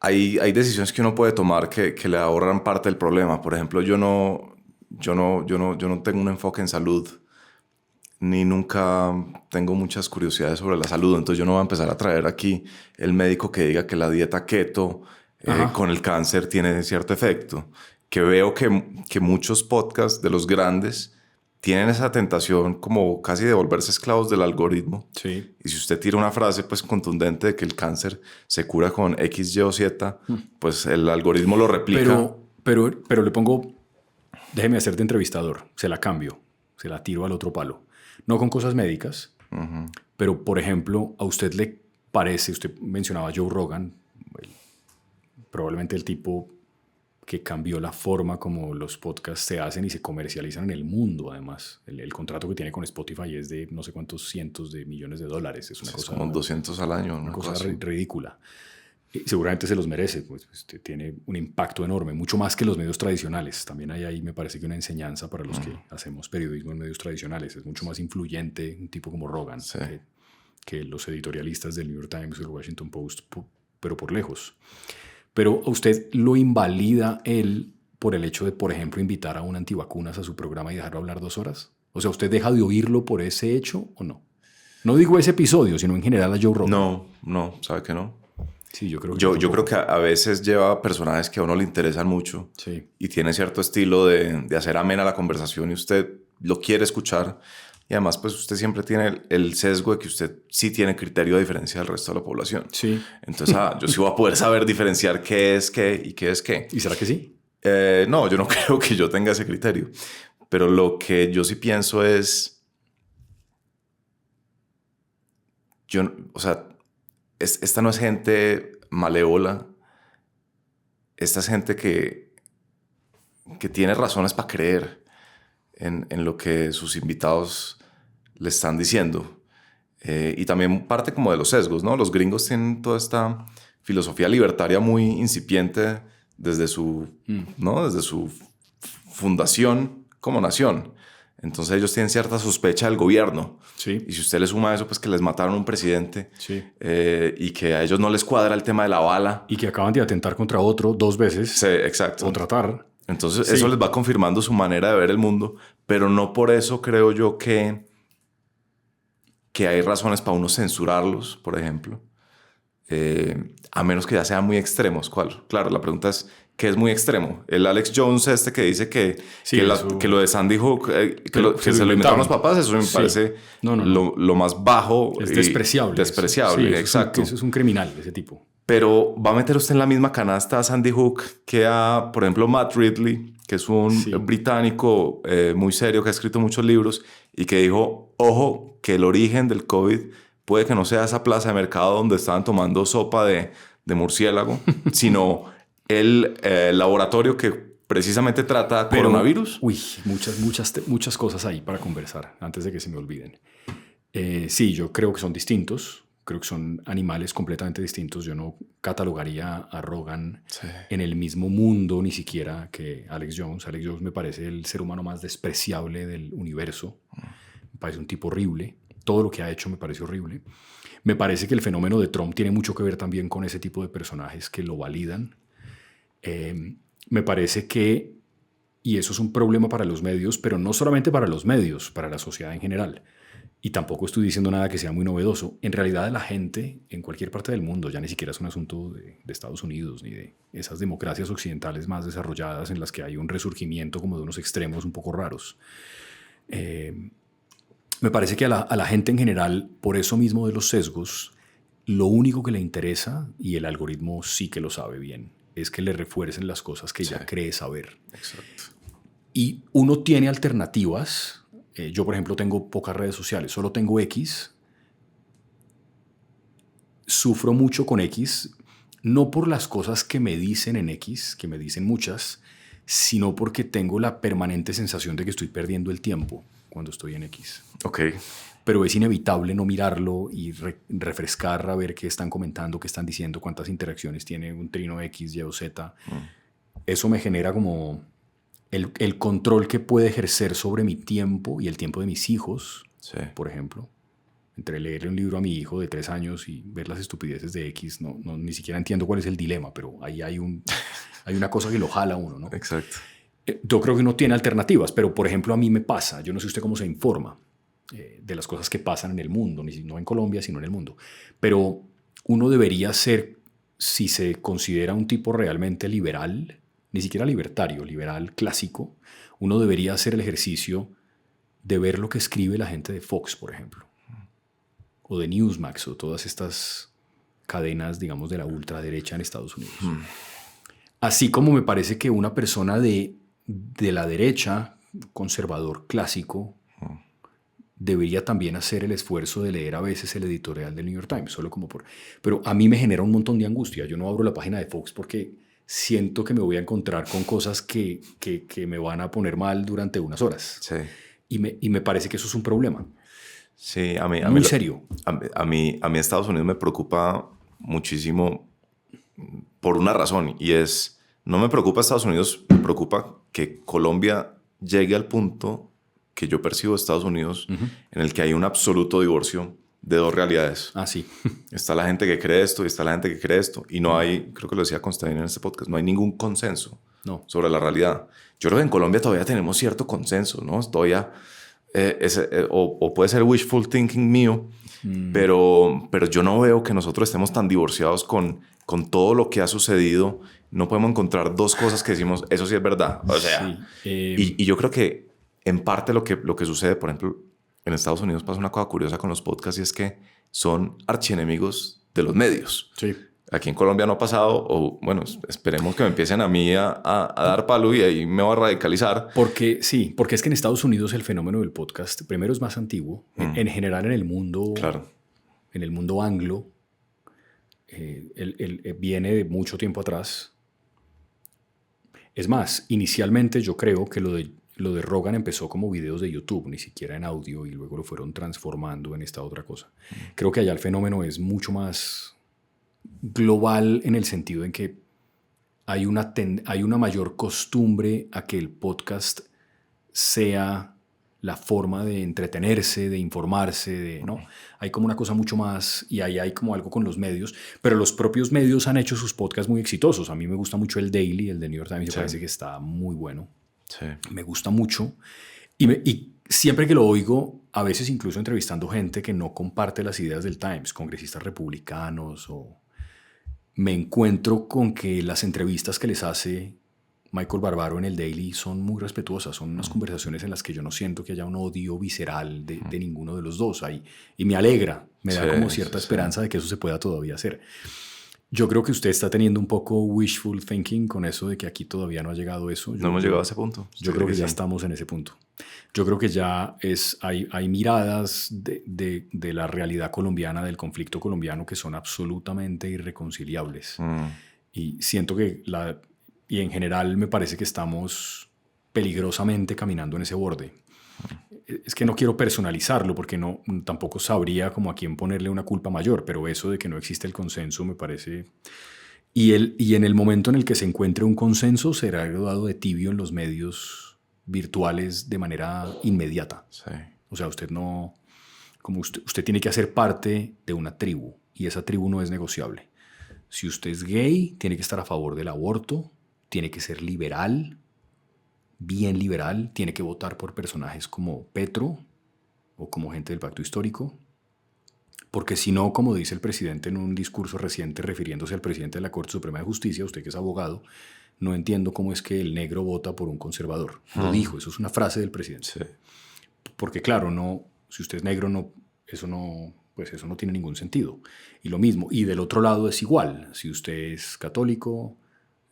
Hay decisiones que uno puede tomar que le ahorran parte del problema. Por ejemplo, yo no yo no tengo un enfoque en salud, ni nunca tengo muchas curiosidades sobre la salud. Entonces yo no voy a empezar a traer aquí el médico que diga que la dieta keto con el cáncer tiene cierto efecto. Que veo que muchos podcasts de los grandes tienen esa tentación como casi de volverse esclavos del algoritmo. Sí. Y si usted tira una frase pues contundente de que el cáncer se cura con X, Y o Z, pues el algoritmo lo replica. Pero le pongo, déjeme hacer de entrevistador, se la cambio, se la tiro al otro palo. No con cosas médicas, pero por ejemplo, ¿a usted le parece, usted mencionaba a Joe Rogan, probablemente el tipo que cambió la forma como los podcasts se hacen y se comercializan en el mundo, además. El contrato que tiene con Spotify es de no sé cuántos cientos de millones de dólares. Es una cosa... como 200 al año. Una cosa ridícula. Seguramente se los merece, pues tiene un impacto enorme, mucho más que los medios tradicionales. También hay ahí, me parece que una enseñanza para los que hacemos periodismo en medios tradicionales. Es mucho más influyente un tipo como Rogan que los editorialistas del New York Times o el Washington Post, pero por lejos. Pero a usted lo invalida él por el hecho de, por ejemplo, invitar a un antivacunas a su programa y dejarlo hablar 2 horas. O sea, ¿usted deja de oírlo por ese hecho o no? No digo ese episodio, sino en general a Joe Rogan. No, ¿sabe que no? Sí, yo creo que... Yo creo que a veces lleva personajes que a uno le interesan mucho y tiene cierto estilo de hacer amena la conversación y usted lo quiere escuchar. Y además, pues usted siempre tiene el sesgo de que usted sí tiene criterio de diferencia del resto de la población. Sí. Entonces, yo sí voy a poder saber diferenciar qué es qué y qué es qué. ¿Y será que sí? No, yo no creo que yo tenga ese criterio. Pero lo que yo sí pienso es... esta no es gente malévola. Esta es gente que tiene razones para creer en lo que sus invitados le están diciendo. Y también parte como de los sesgos, ¿no? Los gringos tienen toda esta filosofía libertaria muy incipiente desde su, ¿no? Desde su fundación como nación. Entonces ellos tienen cierta sospecha del gobierno. Sí. Y si usted le suma a eso, pues que les mataron un presidente y que a ellos no les cuadra el tema de la bala. Y que acaban de atentar contra otro 2 veces. Sí, exacto. O tratar. Entonces eso les va confirmando su manera de ver el mundo, pero no por eso creo yo que hay razones para uno censurarlos, por ejemplo, a menos que ya sean muy extremos. ¿Cuál? Claro, la pregunta es, ¿qué es muy extremo? El Alex Jones que dice que lo de Sandy Hook, que se lo inventaron los papás, eso me parece lo más bajo. Es despreciable. Despreciable, exacto. Eso es un criminal, ese tipo. Pero va a meter usted en la misma canasta a Sandy Hook que a, por ejemplo, Matt Ridley, que es un británico muy serio que ha escrito muchos libros y que dijo, ojo, que el origen del COVID puede que no sea esa plaza de mercado donde estaban tomando sopa de murciélago, sino el laboratorio que precisamente trata coronavirus. Uy, muchas cosas ahí para conversar antes de que se me olviden. Sí, yo creo que son distintos. Creo que son animales completamente distintos. Yo no catalogaría a Rogan en el mismo mundo ni siquiera que Alex Jones. Alex Jones me parece el ser humano más despreciable del universo. Me parece un tipo horrible. Todo lo que ha hecho me parece horrible. Me parece que el fenómeno de Trump tiene mucho que ver también con ese tipo de personajes que lo validan. Me parece que, y eso es un problema para los medios, pero no solamente para los medios, para la sociedad en general. Y tampoco estoy diciendo nada que sea muy novedoso. En realidad la gente en cualquier parte del mundo, ya ni siquiera es un asunto de Estados Unidos ni de esas democracias occidentales más desarrolladas en las que hay un resurgimiento como de unos extremos un poco raros. Me parece que a la gente en general, por eso mismo de los sesgos, lo único que le interesa, y el algoritmo sí que lo sabe bien, es que le refuercen las cosas que ya cree saber. Exacto. Y uno tiene alternativas. Yo, por ejemplo, tengo pocas redes sociales, solo tengo X. Sufro mucho con X, no por las cosas que me dicen en X, que me dicen muchas, sino porque tengo la permanente sensación de que estoy perdiendo el tiempo cuando estoy en X. Ok. Pero es inevitable no mirarlo y refrescar a ver qué están comentando, qué están diciendo, cuántas interacciones tiene un trino X, Y o Z. Eso me genera como el control que puede ejercer sobre mi tiempo y el tiempo de mis hijos, por ejemplo. Entre leerle un libro a mi hijo de 3 años y ver las estupideces de X, ni siquiera entiendo cuál es el dilema, pero ahí hay una cosa que lo jala a uno, ¿no? Exacto. Yo creo que no tiene alternativas, pero por ejemplo a mí me pasa, yo no sé usted cómo se informa de las cosas que pasan en el mundo, no en Colombia, sino en el mundo, pero uno debería ser, si se considera un tipo realmente liberal, ni siquiera libertario, liberal clásico, uno debería hacer el ejercicio de ver lo que escribe la gente de Fox, por ejemplo, o de Newsmax, o todas estas cadenas, digamos, de la ultraderecha en Estados Unidos. Así como me parece que una persona de la derecha, conservador clásico, debería también hacer el esfuerzo de leer a veces el editorial del New York Times, solo como por... Pero a mí me genera un montón de angustia. Yo no abro la página de Fox porque siento que me voy a encontrar con cosas que me van a poner mal durante unas horas. Sí. Y me parece que eso es un problema. Sí, muy serio. A mí Estados Unidos me preocupa muchísimo por una razón, y es, no me preocupa Estados Unidos, me preocupa que Colombia llegue al punto que yo percibo de Estados Unidos, en el que hay un absoluto divorcio de dos realidades. Ah, sí. Está la gente que cree esto y está la gente que cree esto, y no hay, creo que lo decía Constantin en este podcast, no hay ningún consenso sobre la realidad. Yo creo que en Colombia todavía tenemos cierto consenso, ¿no? Todavía, o puede ser wishful thinking mío, pero yo no veo que nosotros estemos tan divorciados con todo lo que ha sucedido. No podemos encontrar dos cosas que decimos, eso sí es verdad. O sea, sí. Y yo creo que en parte lo que sucede, por ejemplo, en Estados Unidos pasa una cosa curiosa con los podcasts, y es que son archienemigos de los medios. Sí. Aquí en Colombia no ha pasado, o bueno, esperemos que me empiecen a mí a dar palo y ahí me voy a radicalizar. Porque es que en Estados Unidos el fenómeno del podcast primero es más antiguo. En general en el mundo, claro, en el mundo anglo, viene de mucho tiempo atrás. Es más, inicialmente yo creo que lo de Rogan empezó como videos de YouTube, ni siquiera en audio, y luego lo fueron transformando en esta otra cosa. Creo que allá el fenómeno es mucho más global, en el sentido en que hay una mayor costumbre a que el podcast sea la forma de entretenerse, de informarse, ¿no? Hay como una cosa mucho más, y ahí hay como algo con los medios, pero los propios medios han hecho sus podcasts muy exitosos. A mí me gusta mucho el Daily, el de New York Times, me parece que está muy bueno. Sí. Me gusta mucho. Y siempre que lo oigo, a veces incluso entrevistando gente que no comparte las ideas del Times, congresistas republicanos, me encuentro con que las entrevistas que les hace Michael Barbaro en el Daily son muy respetuosas, son unas conversaciones en las que yo no siento que haya un odio visceral de ninguno de los dos ahí, y me alegra, me da como cierta esperanza de que eso se pueda todavía hacer. Yo creo que usted está teniendo un poco wishful thinking con eso de que aquí todavía no ha llegado eso. No hemos llegado a ese punto. Yo creo que ya estamos en ese punto. Yo creo que ya hay miradas de la realidad colombiana, del conflicto colombiano, que son absolutamente irreconciliables. Y siento que y en general me parece que estamos peligrosamente caminando en ese borde. Es que no quiero personalizarlo porque tampoco sabría como a quién ponerle una culpa mayor, pero eso de que no existe el consenso me parece... Y en el momento en el que se encuentre un consenso será graduado de tibio en los medios virtuales de manera inmediata. Sí. O sea, usted tiene que hacer parte de una tribu, y esa tribu no es negociable. Si usted es gay, tiene que estar a favor del aborto, tiene que ser liberal, bien liberal, tiene que votar por personajes como Petro o como gente del Pacto Histórico, porque si no, como dice el presidente en un discurso reciente refiriéndose al presidente de la Corte Suprema de Justicia, usted que es abogado, no entiendo cómo es que el negro vota por un conservador. Lo dijo, eso es una frase del presidente. Sí. Porque claro, si usted es negro, eso no tiene ningún sentido. Y lo mismo, y del otro lado es igual, si usted es católico,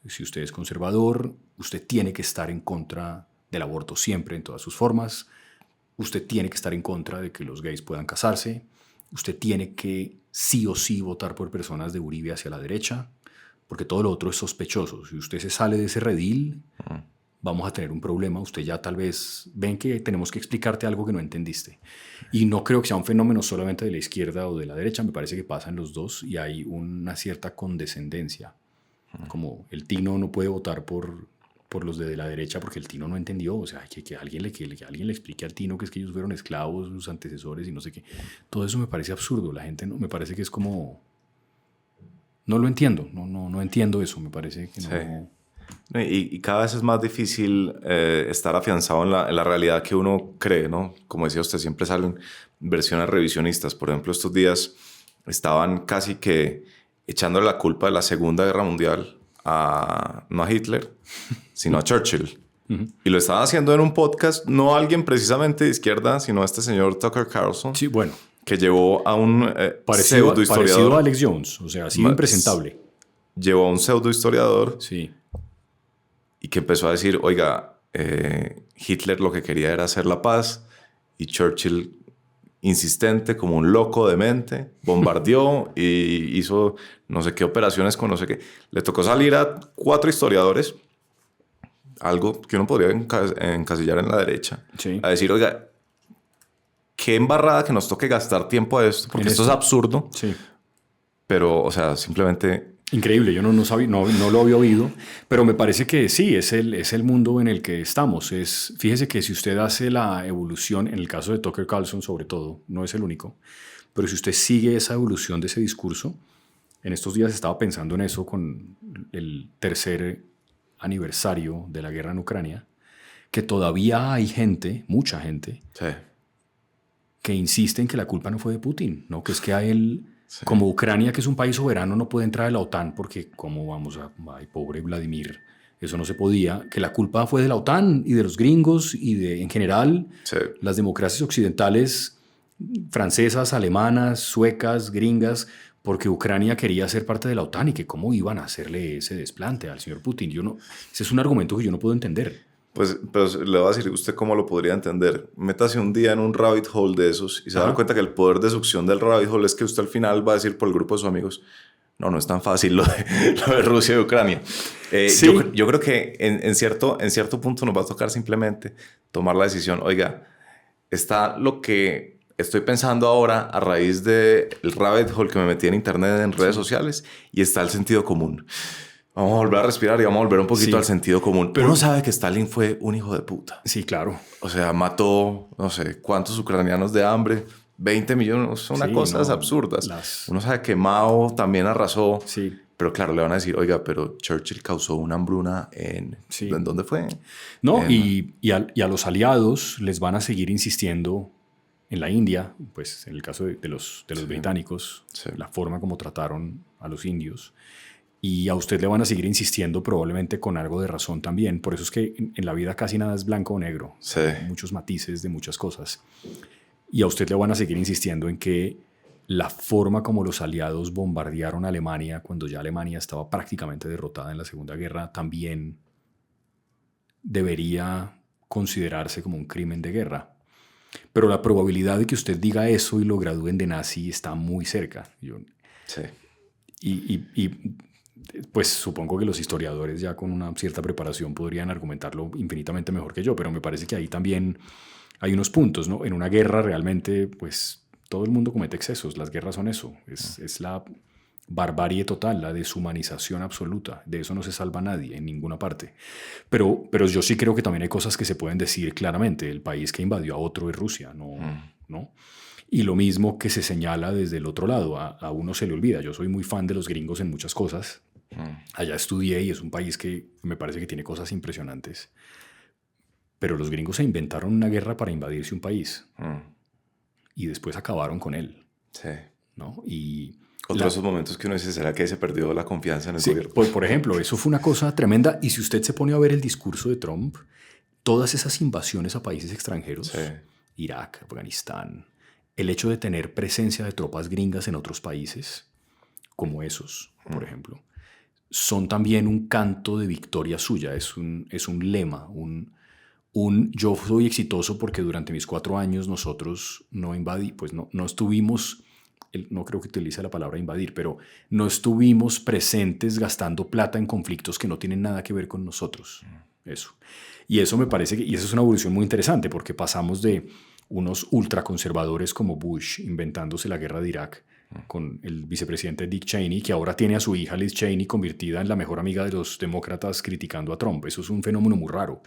si usted es conservador, usted tiene que estar en contra del aborto siempre, en todas sus formas. Usted tiene que estar en contra de que los gays puedan casarse. Usted tiene que sí o sí votar por personas de Uribe hacia la derecha, porque todo lo otro es sospechoso. Si usted se sale de ese redil, vamos a tener un problema. Usted ya tal vez ven que tenemos que explicarte algo que no entendiste. Y no creo que sea un fenómeno solamente de la izquierda o de la derecha. Me parece que pasa en los dos, y hay una cierta condescendencia. Como el Tino no puede votar por los de la derecha porque el Tino no entendió. O sea, que alguien le explique al Tino que es que ellos fueron esclavos, sus antecesores y no sé qué. Todo eso me parece absurdo. La gente me parece que es como... No lo entiendo. No entiendo eso. Me parece que no... Y cada vez es más difícil estar afianzado en la realidad que uno cree, ¿no? Como decía usted, siempre salen versiones revisionistas. Por ejemplo, estos días estaban casi que echándole la culpa de la Segunda Guerra Mundial no a Hitler, sino a Churchill. Y lo estaban haciendo en un podcast, no alguien precisamente de izquierda, sino este señor Tucker Carlson. Sí, bueno. Que llevó a un parecido a Alex Jones, o sea, así impresentable. Llevó a un pseudohistoriador. Sí. Y que empezó a decir, oiga, Hitler lo que quería era hacer la paz y Churchill, insistente como un loco demente, bombardeó y hizo no sé qué operaciones con no sé qué. Le tocó salir a 4 historiadores, algo que uno podría encasillar en la derecha, sí, a decir, oiga, qué embarrada que nos toque gastar tiempo a esto, porque esto es absurdo. Sí. Pero, o sea, simplemente... Increíble, yo no sabía, no lo había oído, pero me parece que sí, es el mundo en el que estamos. Fíjese que si usted hace la evolución, en el caso de Tucker Carlson sobre todo, no es el único, pero si usted sigue esa evolución de ese discurso, en estos días estaba pensando en eso con el 3er aniversario de la guerra en Ucrania, que todavía hay gente, mucha gente, sí, que insiste en que la culpa no fue de Putin, ¿no? Que es que a él... Sí. Como Ucrania, que es un país soberano, no puede entrar a la OTAN porque ¿cómo vamos a...? Ay, pobre Vladimir, eso no se podía. Que la culpa fue de la OTAN y de los gringos y de, en general, sí, las democracias occidentales, francesas, alemanas, suecas, gringas, porque Ucrania quería ser parte de la OTAN y que cómo iban a hacerle ese desplante al señor Putin. Ese es un argumento que yo no puedo entender. Pues, pero le voy a decir, ¿usted cómo lo podría entender? Métase un día en un rabbit hole de esos y se da cuenta que el poder de succión del rabbit hole es que usted al final va a decir por el grupo de sus amigos, no es tan fácil lo de Rusia y Ucrania. Sí. Yo creo que en cierto punto nos va a tocar simplemente tomar la decisión, oiga, está lo que estoy pensando ahora a raíz del rabbit hole que me metí en internet, en redes sociales, y está el sentido común. Vamos a volver a respirar y vamos a volver un poquito al sentido común. Pero uno sabe que Stalin fue un hijo de puta. Sí, claro. O sea, mató, no sé, cuántos ucranianos de hambre, 20 millones, son cosas absurdas. Uno sabe que Mao también arrasó. Sí. Pero claro, le van a decir, oiga, pero Churchill causó una hambruna ¿en dónde fue? No, y a los aliados les van a seguir insistiendo en la India, pues en el caso de los británicos, la forma como trataron a los indios. Y a usted le van a seguir insistiendo probablemente con algo de razón también. Por eso es que en la vida casi nada es blanco o negro. Sí. Hay muchos matices de muchas cosas. Y a usted le van a seguir insistiendo en que la forma como los aliados bombardearon a Alemania cuando ya Alemania estaba prácticamente derrotada en la Segunda Guerra también debería considerarse como un crimen de guerra. Pero la probabilidad de que usted diga eso y lo gradúen de nazi está muy cerca. Sí. Y pues supongo que los historiadores ya con una cierta preparación podrían argumentarlo infinitamente mejor que yo, pero me parece que ahí también hay unos puntos, ¿no? En una guerra realmente, pues todo el mundo comete excesos, las guerras son eso, es la barbarie total, la deshumanización absoluta, de eso no se salva nadie en ninguna parte. Pero yo sí creo que también hay cosas que se pueden decir claramente, el país que invadió a otro es Rusia, ¿no? Y lo mismo que se señala desde el otro lado, a uno se le olvida. Yo soy muy fan de los gringos en muchas cosas. Allá estudié y es un país que me parece que tiene cosas impresionantes. Pero los gringos se inventaron una guerra para invadirse un país. Y después acabaron con él. Sí. ¿No? Y esos momentos que uno dice, ¿será que se perdió la confianza en el gobierno? Por ejemplo, eso fue una cosa tremenda. Y si usted se pone a ver el discurso de Trump, todas esas invasiones a países extranjeros, Irak, Afganistán, el hecho de tener presencia de tropas gringas en otros países, como esos, por ejemplo, son también un canto de victoria suya, es un lema, yo soy exitoso porque durante mis 4 años nosotros no estuvimos, no creo que utilice la palabra invadir, pero no estuvimos presentes gastando plata en conflictos que no tienen nada que ver con nosotros. Eso. Y eso me parece y esa es una evolución muy interesante porque pasamos de unos ultraconservadores como Bush inventándose la guerra de Irak con el vicepresidente Dick Cheney, que ahora tiene a su hija Liz Cheney convertida en la mejor amiga de los demócratas criticando a Trump. Eso es un fenómeno muy raro,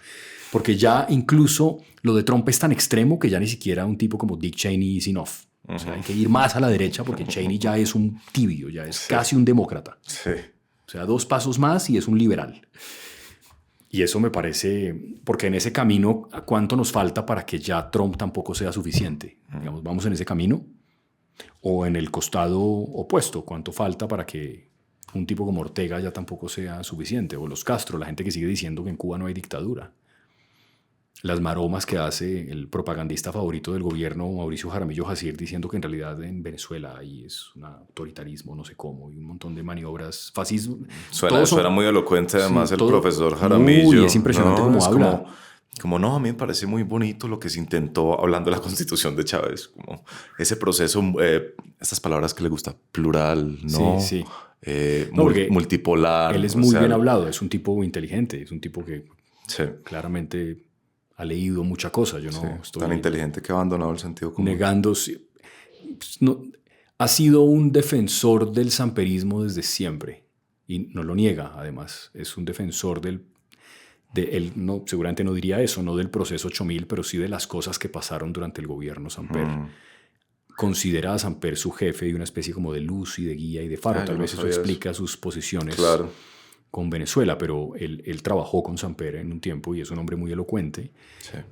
porque ya incluso lo de Trump es tan extremo que ya ni siquiera un tipo como Dick Cheney is enough. O sea, hay que ir más a la derecha porque Cheney ya es un tibio, ya es casi un demócrata. Sí. O sea, 2 pasos más y es un liberal. Y eso me parece, porque en ese camino, ¿cuánto nos falta para que ya Trump tampoco sea suficiente? Digamos, ¿vamos en ese camino? ¿O en el costado opuesto? ¿Cuánto falta para que un tipo como Ortega ya tampoco sea suficiente? O los Castro, la gente que sigue diciendo que en Cuba no hay dictadura. Las maromas que hace el propagandista favorito del gobierno, Mauricio Jaramillo Jacir, diciendo que en realidad en Venezuela ahí es un autoritarismo, no sé cómo, y un montón de maniobras, fascismo. Suena muy elocuente además el todo, profesor Jaramillo. Y es impresionante cómo habla. Como no, a mí me parece muy bonito lo que se intentó hablando de la Constitución de Chávez, como ese proceso, estas palabras que le gusta, plural, ¿no? Sí. Multipolar. Él es muy bien hablado, es un tipo inteligente, es un tipo que sí. claramente ha leído mucha cosa. Yo no estoy tan inteligente que ha abandonado el sentido común. Negándose. No, ha sido un defensor del samperismo desde siempre y no lo niega, además. Es un defensor él no, seguramente no diría eso, no del proceso 8000, pero sí de las cosas que pasaron durante el gobierno Samper. Considera a Samper su jefe y una especie como de luz y de guía y de faro. Tal vez eso explica sus posiciones con Venezuela, pero él trabajó con Samper en un tiempo y es un hombre muy elocuente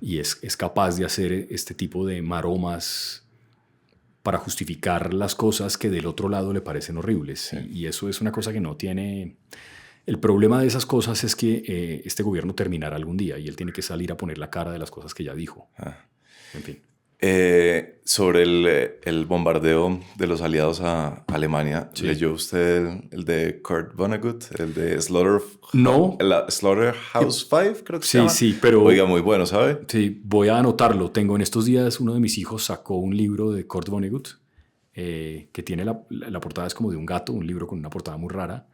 y es capaz de hacer este tipo de maromas para justificar las cosas que del otro lado le parecen horribles. Y eso es una cosa que no tiene... El problema de esas cosas es que este gobierno terminará algún día y él tiene que salir a poner la cara de las cosas que ya dijo. En fin. Sobre el bombardeo de los aliados a Alemania, ¿leyó usted el de Kurt Vonnegut, el de Slaughterhouse 5, creo que se llama? Sí, pero... Oiga, muy bueno, ¿sabe? Sí, voy a anotarlo. Tengo en estos días, uno de mis hijos sacó un libro de Kurt Vonnegut que tiene la portada es como de un gato, un libro con una portada muy rara,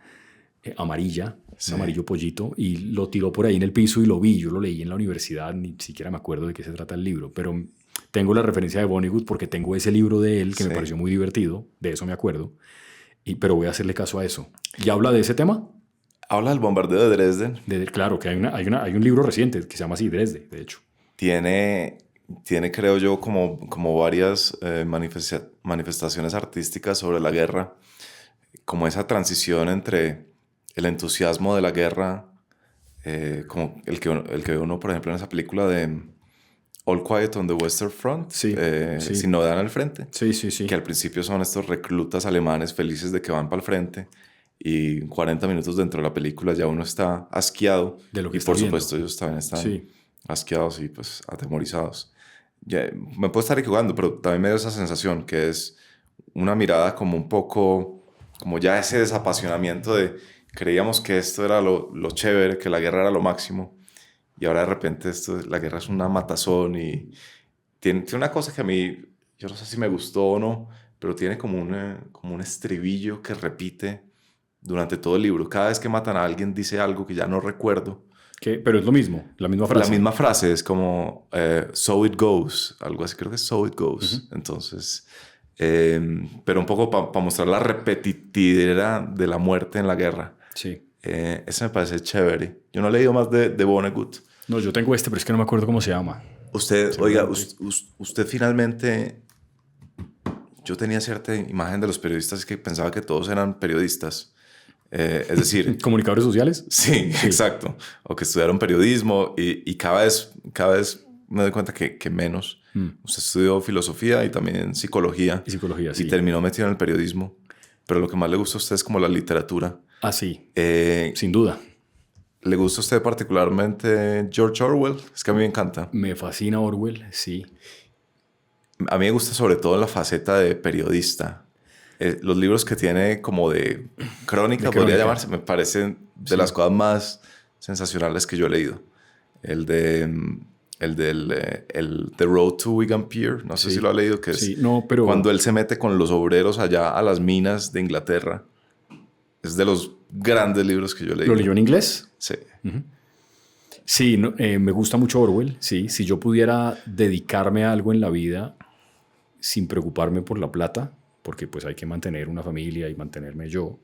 amarilla, un amarillo pollito, y lo tiró por ahí en el piso y lo vi. Yo lo leí en la universidad, ni siquiera me acuerdo de qué se trata el libro, pero... Tengo la referencia de Vonnegut porque tengo ese libro de él que me pareció muy divertido, de eso me acuerdo, pero voy a hacerle caso a eso. ¿Y habla de ese tema? Habla del bombardeo de Dresden. Claro, que hay un libro reciente que se llama así, Dresde, de hecho. Tiene creo yo, como varias manifestaciones artísticas sobre la guerra, como esa transición entre el entusiasmo de la guerra, como el que ve uno, por ejemplo, en esa película de All Quiet on the Western Front, Sin Novedad en el Frente. Sí. Que al principio son estos reclutas alemanes felices de que van para el frente y 40 minutos dentro de la película ya uno está asqueado. De lo que y está por viendo. supuesto ellos también están asqueados y pues atemorizados. Ya, me puedo estar equivocando, pero también me dio esa sensación que es una mirada como un poco, como ya ese desapasionamiento de creíamos que esto era lo chévere, que la guerra era lo máximo. Y ahora de repente la guerra es una matazón y tiene una cosa que a mí, yo no sé si me gustó o no, pero tiene como un estribillo que repite durante todo el libro. Cada vez que matan a alguien dice algo que ya no recuerdo. Pero es lo mismo, la misma frase. La misma frase es como so it goes, algo así, creo que es so it goes. Entonces, pero un poco para mostrar la repetidera de la muerte en la guerra. Sí. Ese me parece chévere. Yo no he leído más de Vonnegut. No, yo tengo pero es que no me acuerdo cómo se llama. Usted finalmente... Yo tenía cierta imagen de los periodistas que pensaba que todos eran periodistas. Es decir... ¿Comunicadores sociales? Sí, exacto. O que estudiaron periodismo y cada vez me doy cuenta que menos. Usted estudió filosofía y también psicología. Y psicología, sí. Y terminó metido en el periodismo. Pero lo que más le gusta a usted es como la literatura. Ah, sí. Sin duda. ¿Le gusta a usted particularmente George Orwell? Es que a mí me encanta. Me fascina Orwell, sí. A mí me gusta sobre todo la faceta de periodista. Los libros que tiene como de crónica, podría llamarse, me parecen de las cosas más sensacionales que yo he leído. El de The Road to Wigan Pier, no sé si lo ha leído, que es pero... cuando él se mete con los obreros allá a las minas de Inglaterra. Es de los grandes libros que yo he leído. ¿Lo leyó en inglés? Sí. Sí, me gusta mucho Orwell. Sí, si yo pudiera dedicarme a algo en la vida sin preocuparme por la plata, porque pues hay que mantener una familia y mantenerme yo,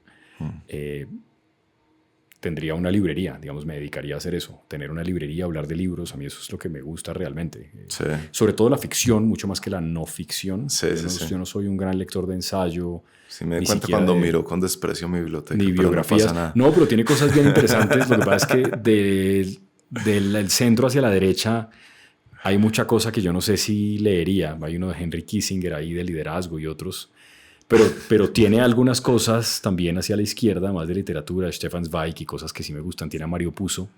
tendría una librería, digamos, me dedicaría a hacer eso, tener una librería, hablar de libros, a mí eso es lo que me gusta realmente. Sí. Sobre todo la ficción, mucho más que la no ficción. Sí. Yo no soy un gran lector de ensayo. Sí, me di cuenta cuando miro con desprecio mi biblioteca. Ni biografías. No pasa nada. No, pero tiene cosas bien interesantes. Lo que pasa es que del centro hacia la derecha hay mucha cosa que yo no sé si leería. Hay uno de Henry Kissinger ahí de liderazgo y otros. Pero tiene algunas cosas también hacia la izquierda, más de literatura, Stefan Zweig y cosas que sí me gustan. Tiene a Mario Puzo,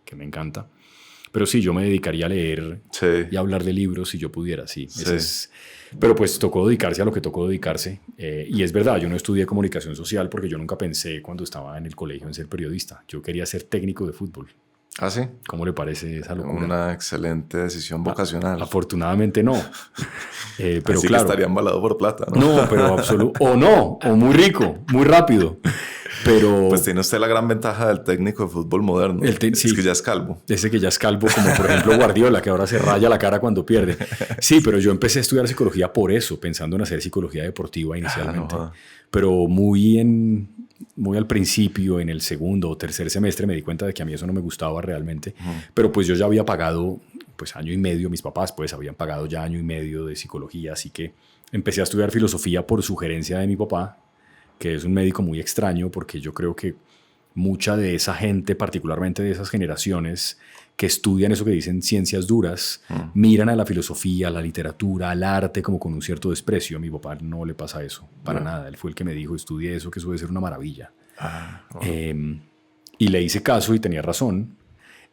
que me encanta. Pero sí, yo me dedicaría a leer y a hablar de libros si yo pudiera, sí. Pero pues tocó dedicarse a lo que tocó dedicarse. Y es verdad, yo no estudié comunicación social porque yo nunca pensé cuando estaba en el colegio en ser periodista. Yo quería ser técnico de fútbol. ¿Ah, sí? ¿Cómo le parece esa locura? Una excelente decisión vocacional. Afortunadamente no. Pero así claro, que estaría embalado por plata, ¿no? No, pero absoluto. O no, o muy rico, muy rápido. Pero pues tiene usted la gran ventaja del técnico de fútbol moderno. Sí. Es que ya es calvo. Ese que ya es calvo, como por ejemplo Guardiola, que ahora se raya la cara cuando pierde. Sí, pero yo empecé a estudiar psicología por eso, pensando en hacer psicología deportiva inicialmente. Pero muy al principio, en el segundo o tercer semestre, me di cuenta de que a mí eso no me gustaba realmente. Pero pues yo ya había pagado pues año y medio, mis papás pues habían pagado ya año y medio de psicología, así que empecé a estudiar filosofía por sugerencia de mi papá, que es un médico muy extraño, porque yo creo que mucha de esa gente, particularmente de esas generaciones que estudian eso que dicen ciencias duras, miran a la filosofía, a la literatura, al arte como con un cierto desprecio. A mi papá no le pasa eso, para nada. Él fue el que me dijo, estudie eso, que eso debe ser una maravilla. Y le hice caso y tenía razón.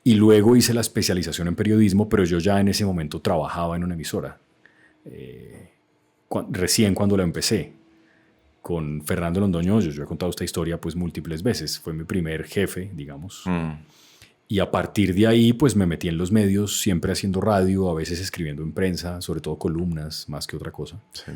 Y luego hice la especialización en periodismo, pero yo ya en ese momento trabajaba en una emisora. Recién cuando la empecé, con Fernando Londoño, yo he contado esta historia pues múltiples veces. Fue mi primer jefe, digamos. Y a partir de ahí, pues me metí en los medios, siempre haciendo radio, a veces escribiendo en prensa, sobre todo columnas, más que otra cosa. Sí.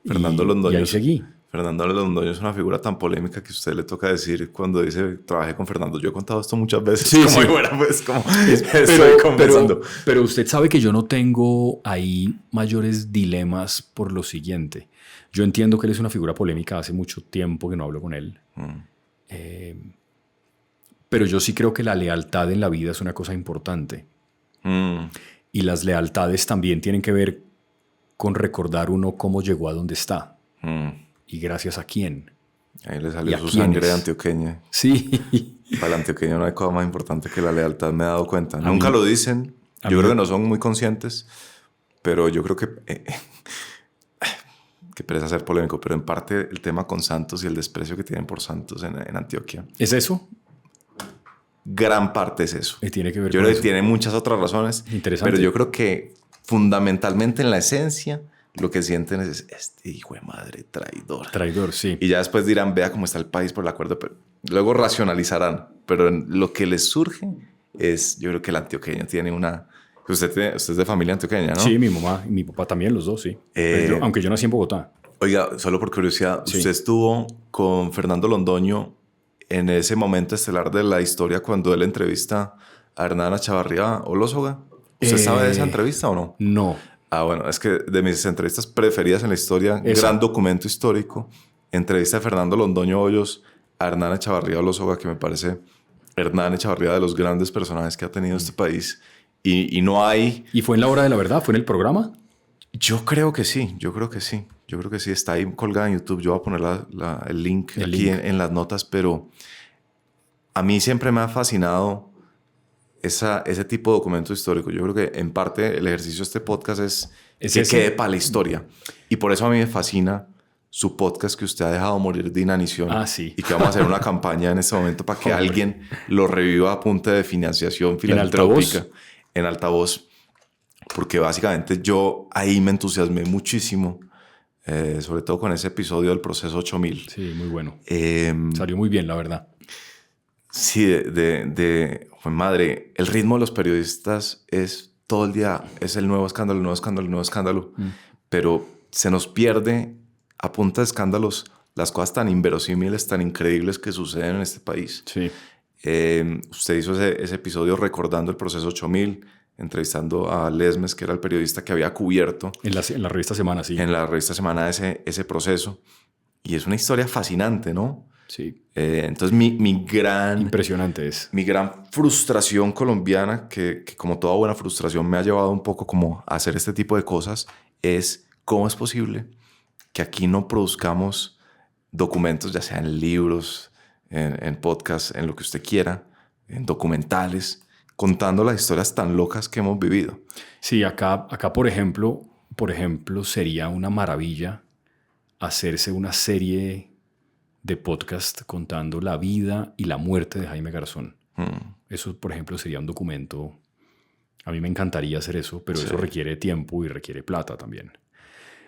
Fernando Londoño. Y ahí seguí. Fernando Londoño es una figura tan polémica que a usted le toca decir cuando dice trabajé con Fernando. Yo he contado esto muchas veces. Sí, como sí. Bueno, pues, como estoy conversando. Pero usted sabe que yo no tengo ahí mayores dilemas por lo siguiente. Yo entiendo que él es una figura polémica, hace mucho tiempo que no hablo con él. Pero yo sí creo que la lealtad en la vida es una cosa importante. Y las lealtades también tienen que ver con recordar uno cómo llegó a donde está. ¿Y gracias a quién? Ahí le salió su sangre antioqueña. Sí. Para el antioqueño no hay cosa más importante que la lealtad, me he dado cuenta. Nunca lo dicen. Yo creo que no son muy conscientes. Pero yo creo que... que pereza ser polémico, pero en parte el tema con Santos y el desprecio que tienen por Santos en Antioquia. ¿Es eso? Gran parte es eso. Y tiene que ver yo con creo eso. que tiene muchas otras razones. Interesante. Pero yo creo que fundamentalmente en la esencia lo que sienten es este hijo de madre traidor. Traidor, sí. Y ya después dirán, vea cómo está el país por el acuerdo. Pero luego racionalizarán. Pero lo que les surge es, yo creo que el antioqueño tiene una... Usted es de familia antioqueña, ¿no? Sí, mi mamá y mi papá también, los dos, sí. Aunque yo nací en Bogotá. Oiga, solo por curiosidad, sí. Usted estuvo con Fernando Londoño en ese momento estelar de la historia cuando él entrevista a Hernán Echavarría Olózoga. ¿Usted sabe de esa entrevista o no? No. Ah, bueno, es que de mis entrevistas preferidas en la historia, gran documento histórico, entrevista de Fernando Londoño Hoyos a Hernán Echavarría Olózoga, que me parece Hernán Echavarría de los grandes personajes que ha tenido este país. Y no hay... ¿Y fue en la hora de la verdad? ¿Fue en el programa? Yo creo que sí, yo creo que sí. Está ahí colgada en YouTube. Yo voy a poner el link aquí en las notas, pero a mí siempre me ha fascinado ese tipo de documento histórico. Yo creo que en parte el ejercicio de este podcast es que quede para la historia. Y por eso a mí me fascina su podcast que usted ha dejado morir de inanición. Ah, sí. Y que vamos a hacer una campaña en este momento para que alguien lo reviva a punta de financiación filantrópica. En altavoz. Porque básicamente yo ahí me entusiasmé muchísimo, sobre todo con ese episodio del proceso 8000. Sí, muy bueno. Salió muy bien, la verdad. Sí, pues madre, el ritmo de los periodistas es todo el día, es el nuevo escándalo, el nuevo escándalo, el nuevo escándalo. Pero se nos pierde a punta de escándalos las cosas tan inverosímiles, tan increíbles que suceden en este país. Sí. Usted hizo ese episodio recordando el proceso 8000, entrevistando a Lesmes, que era el periodista que había cubierto en la revista Semana, sí. En la revista Semana ese proceso. Y es una historia fascinante, ¿no? Sí. Entonces mi gran... Impresionante es. Mi gran frustración colombiana, que como toda buena frustración me ha llevado un poco como a hacer este tipo de cosas, es cómo es posible que aquí no produzcamos documentos, ya sea en libros, en podcasts, en lo que usted quiera, en documentales, contando las historias tan locas que hemos vivido. Sí, acá por ejemplo, sería una maravilla hacerse una serie de podcast contando la vida y la muerte de Jaime Garzón. Eso, por ejemplo, sería un documento. A mí me encantaría hacer eso, pero eso requiere tiempo y requiere plata también.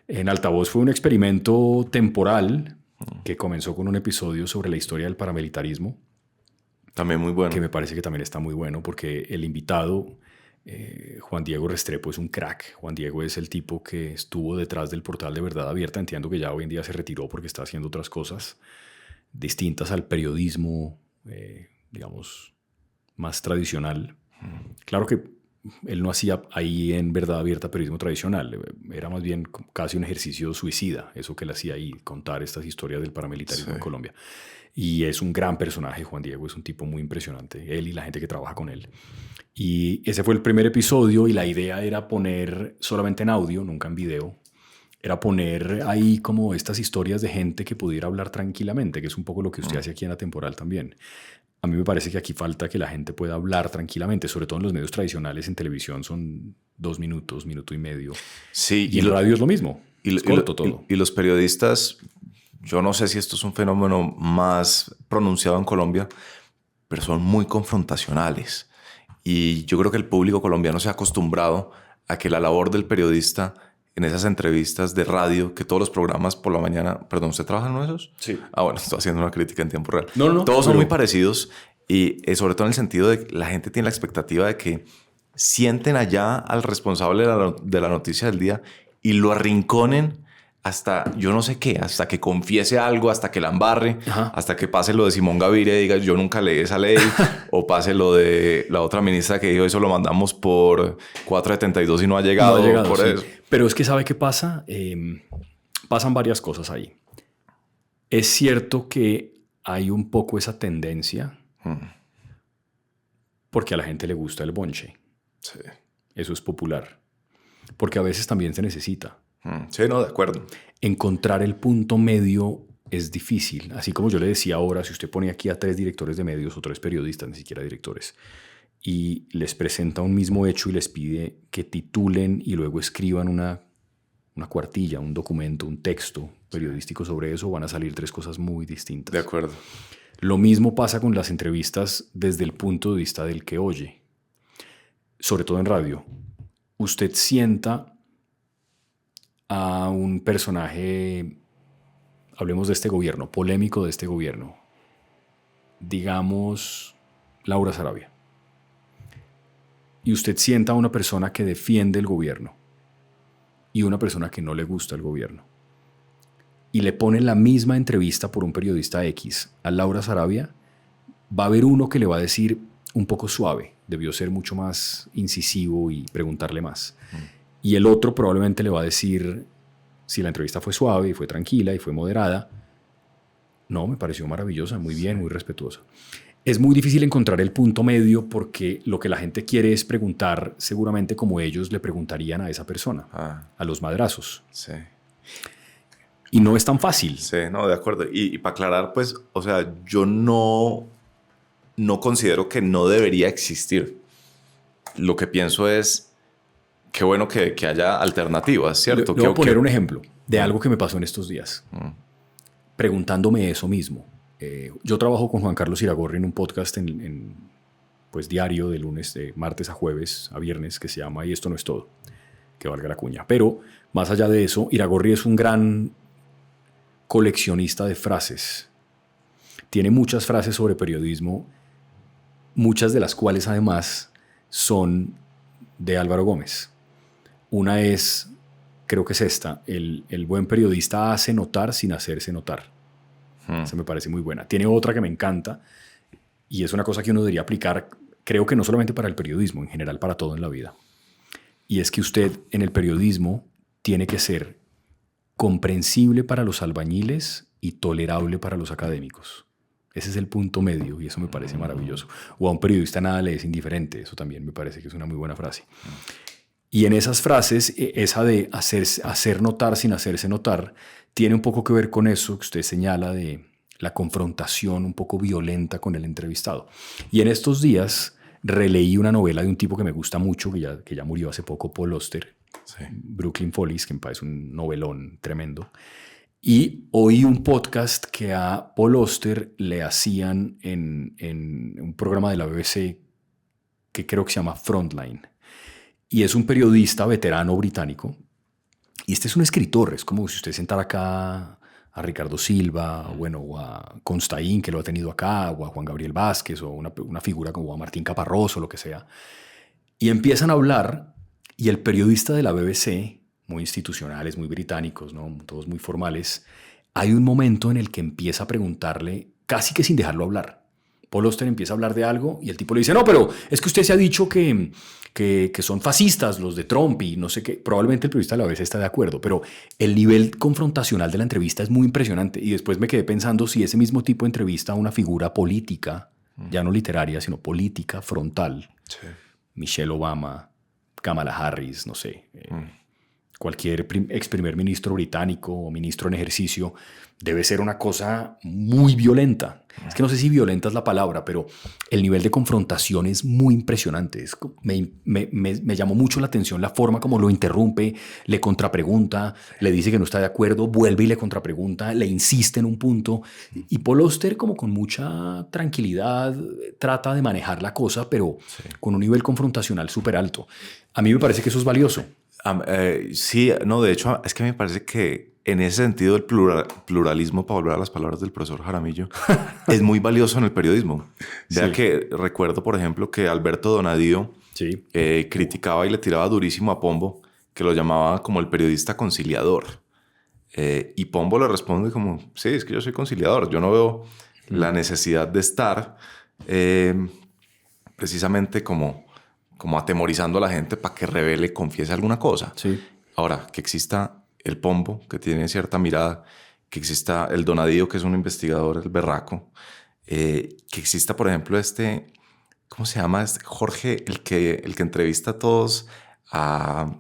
En Altavoz fue un experimento temporal que comenzó con un episodio sobre la historia del paramilitarismo. También muy bueno. Que me parece que también está muy bueno porque el invitado, Juan Diego Restrepo, es un crack. Juan Diego es el tipo que estuvo detrás del portal de Verdad Abierta. Entiendo que ya hoy en día se retiró porque está haciendo otras cosas distintas al periodismo, digamos, más tradicional. Claro que él no hacía ahí en Verdad Abierta periodismo tradicional. Era más bien casi un ejercicio suicida, eso que él hacía ahí, contar estas historias del paramilitarismo en Colombia. Y es un gran personaje, Juan Diego, es un tipo muy impresionante, él y la gente que trabaja con él. Y ese fue el primer episodio y la idea era poner solamente en audio, nunca en video, era poner ahí como estas historias de gente que pudiera hablar tranquilamente, que es un poco lo que usted hace aquí en Atemporal también. A mí me parece que aquí falta que la gente pueda hablar tranquilamente, sobre todo en los medios tradicionales. En televisión son 2 minutos, minuto y medio. Sí, y en radio es lo mismo, es corto todo. Y los periodistas, yo no sé si esto es un fenómeno más pronunciado en Colombia, pero son muy confrontacionales. Y yo creo que el público colombiano se ha acostumbrado a que la labor del periodista en esas entrevistas de radio, que todos los programas por la mañana... Perdón, ¿usted trabaja en uno de esos? Sí. Ah, bueno, estoy haciendo una crítica en tiempo real. No, todos son muy parecidos y sobre todo en el sentido de que la gente tiene la expectativa de que sienten allá al responsable de la noticia del día y lo arrinconen hasta yo no sé qué, hasta que confiese algo, hasta que la embarre, hasta que pase lo de Simón Gaviria y diga yo nunca leí esa ley, o pase lo de la otra ministra que dijo eso lo mandamos por 472 y no ha llegado, por sí. eso. Pero es que ¿sabe qué pasa? Pasan varias cosas ahí. Es cierto que hay un poco esa tendencia porque a la gente le gusta el bonche. Sí. Eso es popular. Porque a veces también se necesita. Sí, no, de acuerdo. Encontrar el punto medio es difícil. Así como yo le decía ahora, si usted pone aquí a 3 directores de medios o 3 periodistas, ni siquiera directores, y les presenta un mismo hecho y les pide que titulen y luego escriban una cuartilla, un documento, un texto periodístico sobre eso, van a salir 3 cosas muy distintas. De acuerdo. Lo mismo pasa con las entrevistas desde el punto de vista del que oye. Sobre todo en radio. Usted sienta a un personaje, hablemos de este gobierno, polémico de este gobierno, digamos Laura Sarabia, y usted sienta a una persona que defiende el gobierno y una persona que no le gusta el gobierno, y le pone la misma entrevista por un periodista X a Laura Sarabia, va a haber uno que le va a decir un poco suave, debió ser mucho más incisivo y preguntarle más. Y el otro probablemente le va a decir, si la entrevista fue suave y fue tranquila y fue moderada, no, me pareció maravillosa, muy bien, muy respetuosa. Es muy difícil encontrar el punto medio porque lo que la gente quiere es preguntar seguramente como ellos le preguntarían a esa persona, a los madrazos. Sí. Y no es tan fácil. Sí, no, de acuerdo. Y para aclarar, pues, o sea, yo no considero que no debería existir. Lo que pienso es, qué bueno que haya alternativas, ¿cierto? Le voy a poner un ejemplo de algo que me pasó en estos días, preguntándome eso mismo. Yo trabajo con Juan Carlos Iragorri en un podcast pues, diario de lunes, de martes a jueves, a viernes, que se llama Y esto no es todo, que valga la cuña. Pero más allá de eso, Iragorri es un gran coleccionista de frases. Tiene muchas frases sobre periodismo, muchas de las cuales además son de Álvaro Gómez. Una es, creo que es esta, el buen periodista hace notar sin hacerse notar. Esa me parece muy buena. Tiene otra que me encanta y es una cosa que uno debería aplicar, creo que no solamente para el periodismo, en general para todo en la vida. Y es que usted en el periodismo tiene que ser comprensible para los albañiles y tolerable para los académicos. Ese es el punto medio y eso me parece maravilloso. O a un periodista nada le es indiferente. Eso también me parece que es una muy buena frase. Y en esas frases, esa de hacer notar sin hacerse notar, tiene un poco que ver con eso que usted señala de la confrontación un poco violenta con el entrevistado. Y en estos días releí una novela de un tipo que me gusta mucho, que ya murió hace poco, Paul Auster, Sí. Brooklyn Follies, que me parece un novelón tremendo. Y oí un podcast que a Paul Auster le hacían en un programa de la BBC que creo que se llama Frontline. Y es un periodista veterano británico. Y este es un escritor. Es como si usted sentara acá a Ricardo Silva, bueno, o a Constaín, que lo ha tenido acá, o a Juan Gabriel Vázquez, o una figura como a Martín Caparrós, o lo que sea. Y empiezan a hablar, y el periodista de la BBC, muy institucionales, muy británicos, ¿no? Todos muy formales, hay un momento en el que empieza a preguntarle, casi que sin dejarlo hablar. Paul Auster empieza a hablar de algo y el tipo le dice, no, pero es que usted se ha dicho que son fascistas los de Trump y no sé qué. Probablemente el periodista de la BBC está de acuerdo, pero el nivel confrontacional de la entrevista es muy impresionante. Y después me quedé pensando si ese mismo tipo de entrevista a una figura política, ya no literaria, sino política, frontal, Sí. Michelle Obama, Kamala Harris, no sé, cualquier ex primer ministro británico o ministro en ejercicio, debe ser una cosa muy violenta. Es que no sé si violenta es la palabra, pero el nivel de confrontación es muy impresionante. Me llamó mucho la atención la forma como lo interrumpe, le contrapregunta, le dice que no está de acuerdo, vuelve y le contrapregunta, le insiste en un punto. Y Paul Auster, como con mucha tranquilidad, trata de manejar la cosa, pero con un nivel confrontacional súper alto. A mí me parece que eso es valioso. Sí, no, de hecho, es que me parece que en ese sentido el pluralismo, para volver a las palabras del profesor Jaramillo, es muy valioso en el periodismo. Vea Sí. que recuerdo, por ejemplo, que Alberto Donadío Sí. criticaba y le tiraba durísimo a Pombo, que lo llamaba como el periodista conciliador. Y Pombo le responde como, sí, es que yo soy conciliador, yo no veo la necesidad de estar precisamente como atemorizando a la gente para que revele, confiese alguna cosa. Sí. Ahora, que exista el Pombo, que tiene cierta mirada, que exista el Donadío, que es un investigador, el berraco, que exista, por ejemplo, ¿cómo se llama? Jorge, el que entrevista a todos a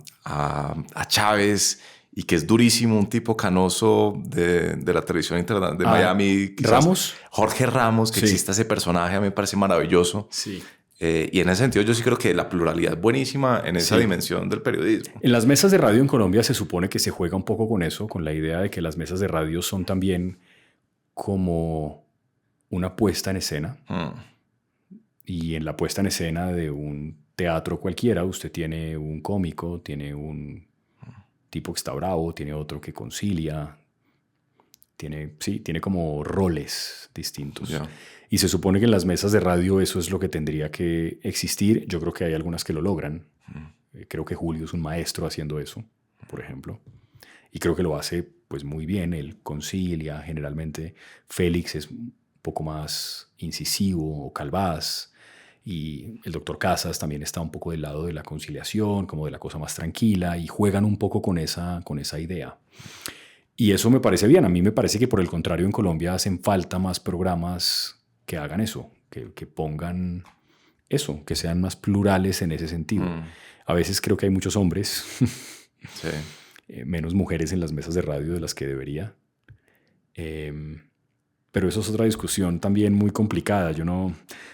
Chávez y que es durísimo, un tipo canoso de la televisión internacional de Miami. Quizás. ¿Ramos? Jorge Ramos, que Sí. exista ese personaje, a mí me parece maravilloso. Sí. Y en ese sentido yo sí creo que la pluralidad es buenísima en esa dimensión del periodismo. En las mesas de radio en Colombia se supone que se juega un poco con eso, con la idea de que las mesas de radio son también como una puesta en escena. Y en la puesta en escena de un teatro cualquiera, usted tiene un cómico, tiene un tipo que está bravo, tiene otro que concilia, tiene como roles distintos. Ya. Y se supone que en las mesas de radio eso es lo que tendría que existir. Yo creo que hay algunas que lo logran. Creo que Julio es un maestro haciendo eso, por ejemplo. Y creo que lo hace pues muy bien. Él concilia. Generalmente Félix es un poco más incisivo o calvaz. Y el doctor Casas también está un poco del lado de la conciliación, como de la cosa más tranquila. Y juegan un poco con esa idea. Y eso me parece bien. A mí me parece que por el contrario en Colombia hacen falta más programas que hagan eso, que pongan eso, que sean más plurales en ese sentido. A veces creo que hay muchos hombres, Sí. Menos mujeres en las mesas de radio de las que debería. Pero eso es otra discusión también muy complicada.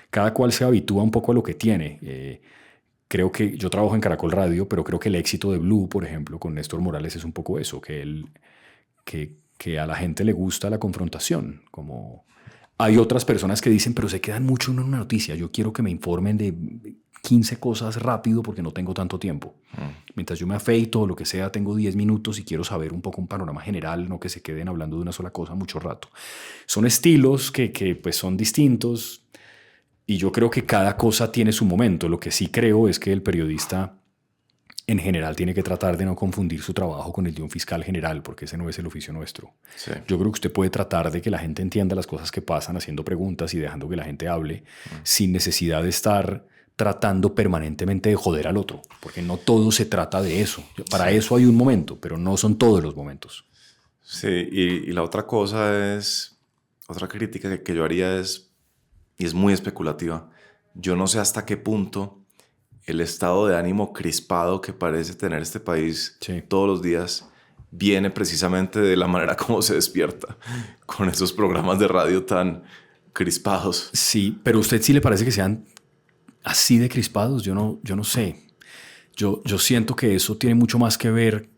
Cada cual se habitúa un poco a lo que tiene. Creo que yo trabajo en Caracol Radio, pero creo que el éxito de Blue, por ejemplo, con Néstor Morales es un poco eso, que a la gente le gusta la confrontación. Como hay otras personas que dicen, pero se quedan mucho en una noticia. Yo quiero que me informen de 15 cosas rápido porque no tengo tanto tiempo. Mientras yo me afeito o lo que sea, tengo 10 minutos y quiero saber un poco un panorama general, no que se queden hablando de una sola cosa mucho rato. Son estilos que pues son distintos y yo creo que cada cosa tiene su momento. Lo que sí creo es que el periodista en general tiene que tratar de no confundir su trabajo con el de un fiscal general, porque ese no es el oficio nuestro. Sí. Yo creo que usted puede tratar de que la gente entienda las cosas que pasan haciendo preguntas y dejando que la gente hable sin necesidad de estar tratando permanentemente de joder al otro, porque no todo se trata de eso. Para eso hay un momento, pero no son todos los momentos. Sí, y la otra cosa es, otra crítica que yo haría es, y es muy especulativa, yo no sé hasta qué punto el estado de ánimo crispado que parece tener este país todos los días viene precisamente de la manera como se despierta con esos programas de radio tan crispados. Sí, pero ¿a usted sí le parece que sean Así de crispados, yo no sé. Yo siento que eso tiene mucho más que ver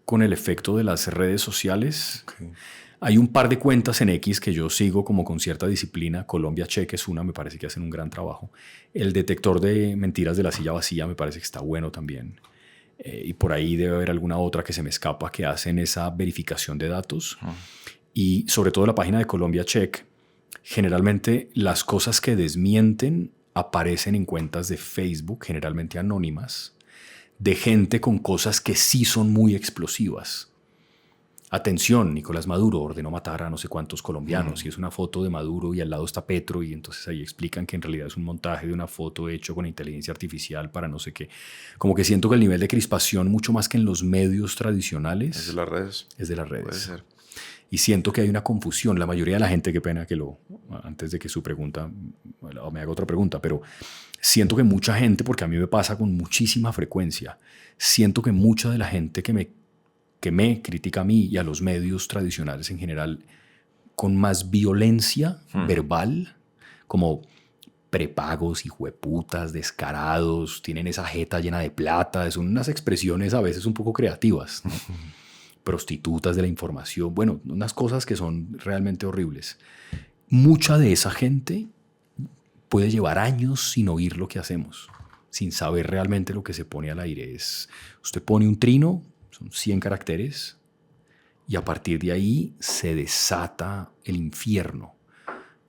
con el efecto de las redes sociales. Okay. Hay un par de cuentas en X que yo sigo como con cierta disciplina. Colombia Check es una, me parece que hacen un gran trabajo. El detector de mentiras de la silla vacía me parece que está bueno también. Y por ahí debe haber alguna otra que se me escapa que hacen esa verificación de datos. Y sobre todo la página de Colombia Check, generalmente las cosas que desmienten aparecen en cuentas de Facebook, generalmente anónimas, de gente con cosas que sí son muy explosivas. Atención, Nicolás Maduro ordenó matar a no sé cuántos colombianos y es una foto de Maduro y al lado está Petro y entonces ahí explican que en realidad es un montaje de una foto hecho con inteligencia artificial para no sé qué. Como que siento que el nivel de crispación, mucho más que en los medios tradicionales, ¿Es de las redes? Es de las redes. Puede ser. Y siento que hay una confusión. La mayoría de la gente, qué pena que antes de que su pregunta, me haga otra pregunta, pero siento que mucha gente, porque a mí me pasa con muchísima frecuencia, siento que mucha de la gente que me critica a mí y a los medios tradicionales en general con más violencia verbal, como prepagos, hijueputas, descarados, tienen esa jeta llena de plata, son unas expresiones a veces un poco creativas, ¿no? Prostitutas de la información, bueno, unas cosas que son realmente horribles. Mucha de esa gente puede llevar años sin oír lo que hacemos, sin saber realmente lo que se pone al aire. Usted pone un trino, son 100 caracteres, y a partir de ahí se desata el infierno.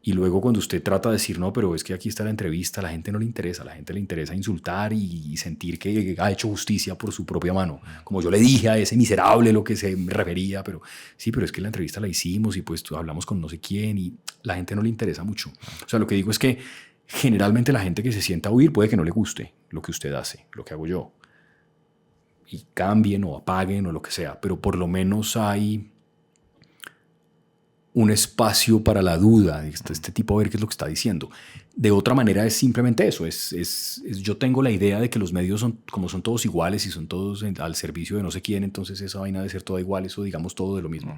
Y luego cuando usted trata de decir, no, pero es que aquí está la entrevista, a la gente no le interesa, a la gente le interesa insultar y sentir que ha hecho justicia por su propia mano. Como yo le dije a ese miserable lo que se me refería, pero sí, pero es que la entrevista la hicimos y pues hablamos con no sé quién y la gente no le interesa mucho. O sea, lo que digo es que generalmente la gente que se sienta a oír puede que no le guste lo que usted hace, lo que hago yo. Y cambien o apaguen o lo que sea, pero por lo menos hay un espacio para la duda, este tipo a ver qué es lo que está diciendo. De otra manera es simplemente eso, yo tengo la idea de que los medios son, como son todos iguales y son todos al servicio de no sé quién, entonces esa vaina de ser toda igual, eso digamos todo de lo mismo.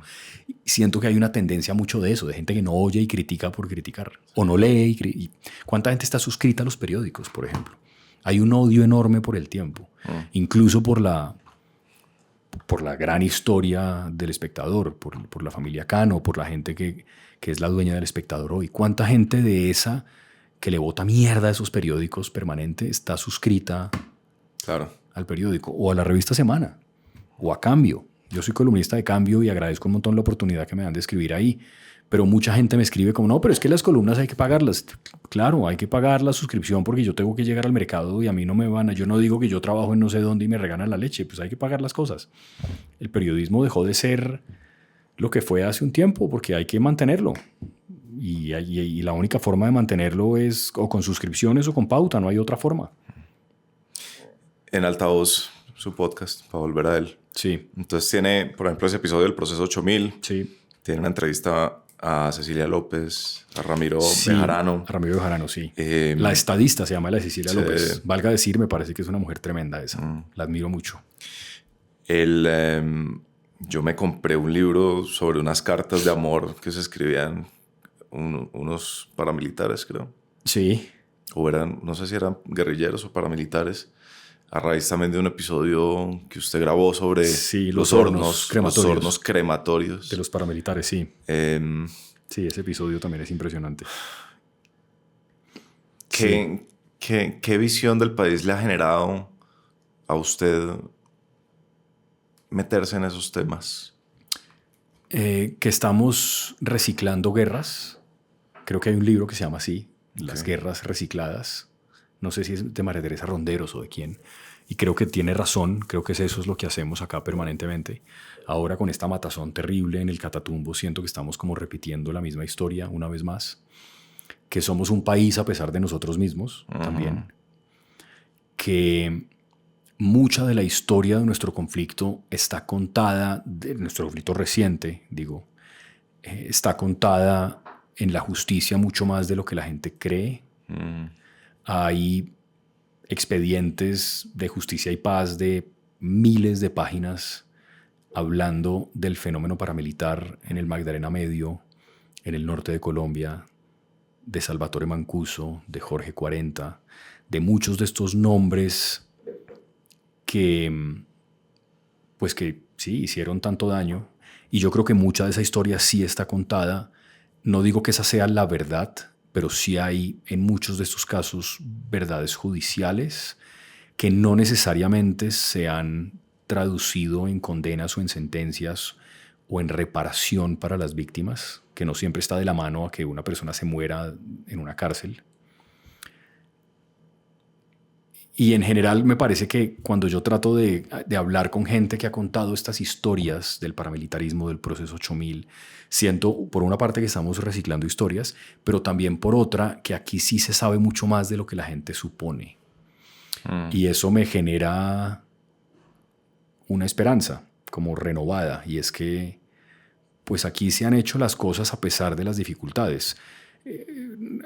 Siento que hay una tendencia mucho de eso, de gente que no oye y critica por criticar, o no lee. Y ¿cuánta gente está suscrita a los periódicos, por ejemplo? Hay un odio enorme por el tiempo, incluso por la gran historia del Espectador, por la familia Cano, por la gente que es la dueña del Espectador hoy. ¿Cuánta gente de esa que le bota mierda a esos periódicos permanente está suscrita al periódico o a la revista Semana o a Cambio? Yo soy columnista de Cambio y agradezco un montón la oportunidad que me dan de escribir ahí. Pero mucha gente me escribe como, no, pero es que las columnas hay que pagarlas. Claro, hay que pagar la suscripción porque yo tengo que llegar al mercado y a mí no me van a... Yo no digo que yo trabajo en no sé dónde y me regalan la leche, pues hay que pagar las cosas. El periodismo dejó de ser lo que fue hace un tiempo porque hay que mantenerlo. Y la única forma de mantenerlo es o con suscripciones o con pauta, no hay otra forma. En Altavoz, su podcast, para volver a él. Sí. Entonces tiene, por ejemplo, ese episodio del Proceso 8000. Sí. Tiene una entrevista a Cecilia López, a Ramiro Bejarano. A Ramiro Bejarano, sí. La estadista se llama la Cecilia López. Valga decir, me parece que es una mujer tremenda esa. La admiro mucho. Yo me compré un libro sobre unas cartas de amor que se escribían unos paramilitares, creo. Sí. O eran, no sé si eran guerrilleros o paramilitares. A raíz también de un episodio que usted grabó sobre los hornos crematorios. De los paramilitares, sí. Sí, ese episodio también es impresionante. ¿Qué visión del país le ha generado a usted meterse en esos temas? Que estamos reciclando guerras. Creo que hay un libro que se llama así, Las guerras recicladas. No sé si es de María Teresa Ronderos o de quién. Y creo que tiene razón. Creo que eso es lo que hacemos acá permanentemente. Ahora con esta matazón terrible en el Catatumbo, siento que estamos como repitiendo la misma historia una vez más. Que somos un país a pesar de nosotros mismos también. Que mucha de la historia de nuestro conflicto está contada, de nuestro conflicto reciente, digo, está contada en la justicia mucho más de lo que la gente cree. Hay expedientes de justicia y paz de miles de páginas hablando del fenómeno paramilitar en el Magdalena Medio, en el norte de Colombia, de Salvatore Mancuso, de Jorge 40, de muchos de estos nombres que, pues que sí, hicieron tanto daño. Y yo creo que mucha de esa historia sí está contada. No digo que esa sea la verdad, pero sí hay en muchos de estos casos verdades judiciales que no necesariamente se han traducido en condenas o en sentencias o en reparación para las víctimas, que no siempre está de la mano a que una persona se muera en una cárcel. Y en general me parece que cuando yo trato de hablar con gente que ha contado estas historias del paramilitarismo, del proceso 8000, siento por una parte que estamos reciclando historias, pero también por otra que aquí sí se sabe mucho más de lo que la gente supone. Y eso me genera una esperanza como renovada, y es que pues aquí se han hecho las cosas a pesar de las dificultades.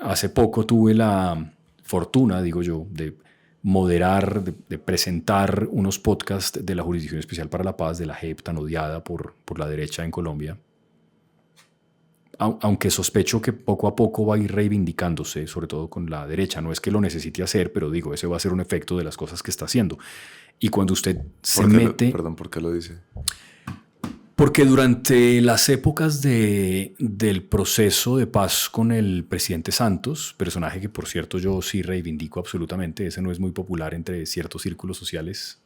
Hace poco tuve la fortuna, digo yo, de moderar, de presentar unos podcasts de la Jurisdicción Especial para la Paz, de la JEP, tan odiada por la derecha en Colombia. Aunque sospecho que poco a poco va a ir reivindicándose, sobre todo con la derecha. No es que lo necesite hacer, pero digo, ese va a ser un efecto de las cosas que está haciendo. Y cuando usted se mete... Perdón, ¿por qué lo dice? Porque durante las épocas del proceso de paz con el presidente Santos, personaje que por cierto yo sí reivindico absolutamente, ese no es muy popular entre ciertos círculos sociales,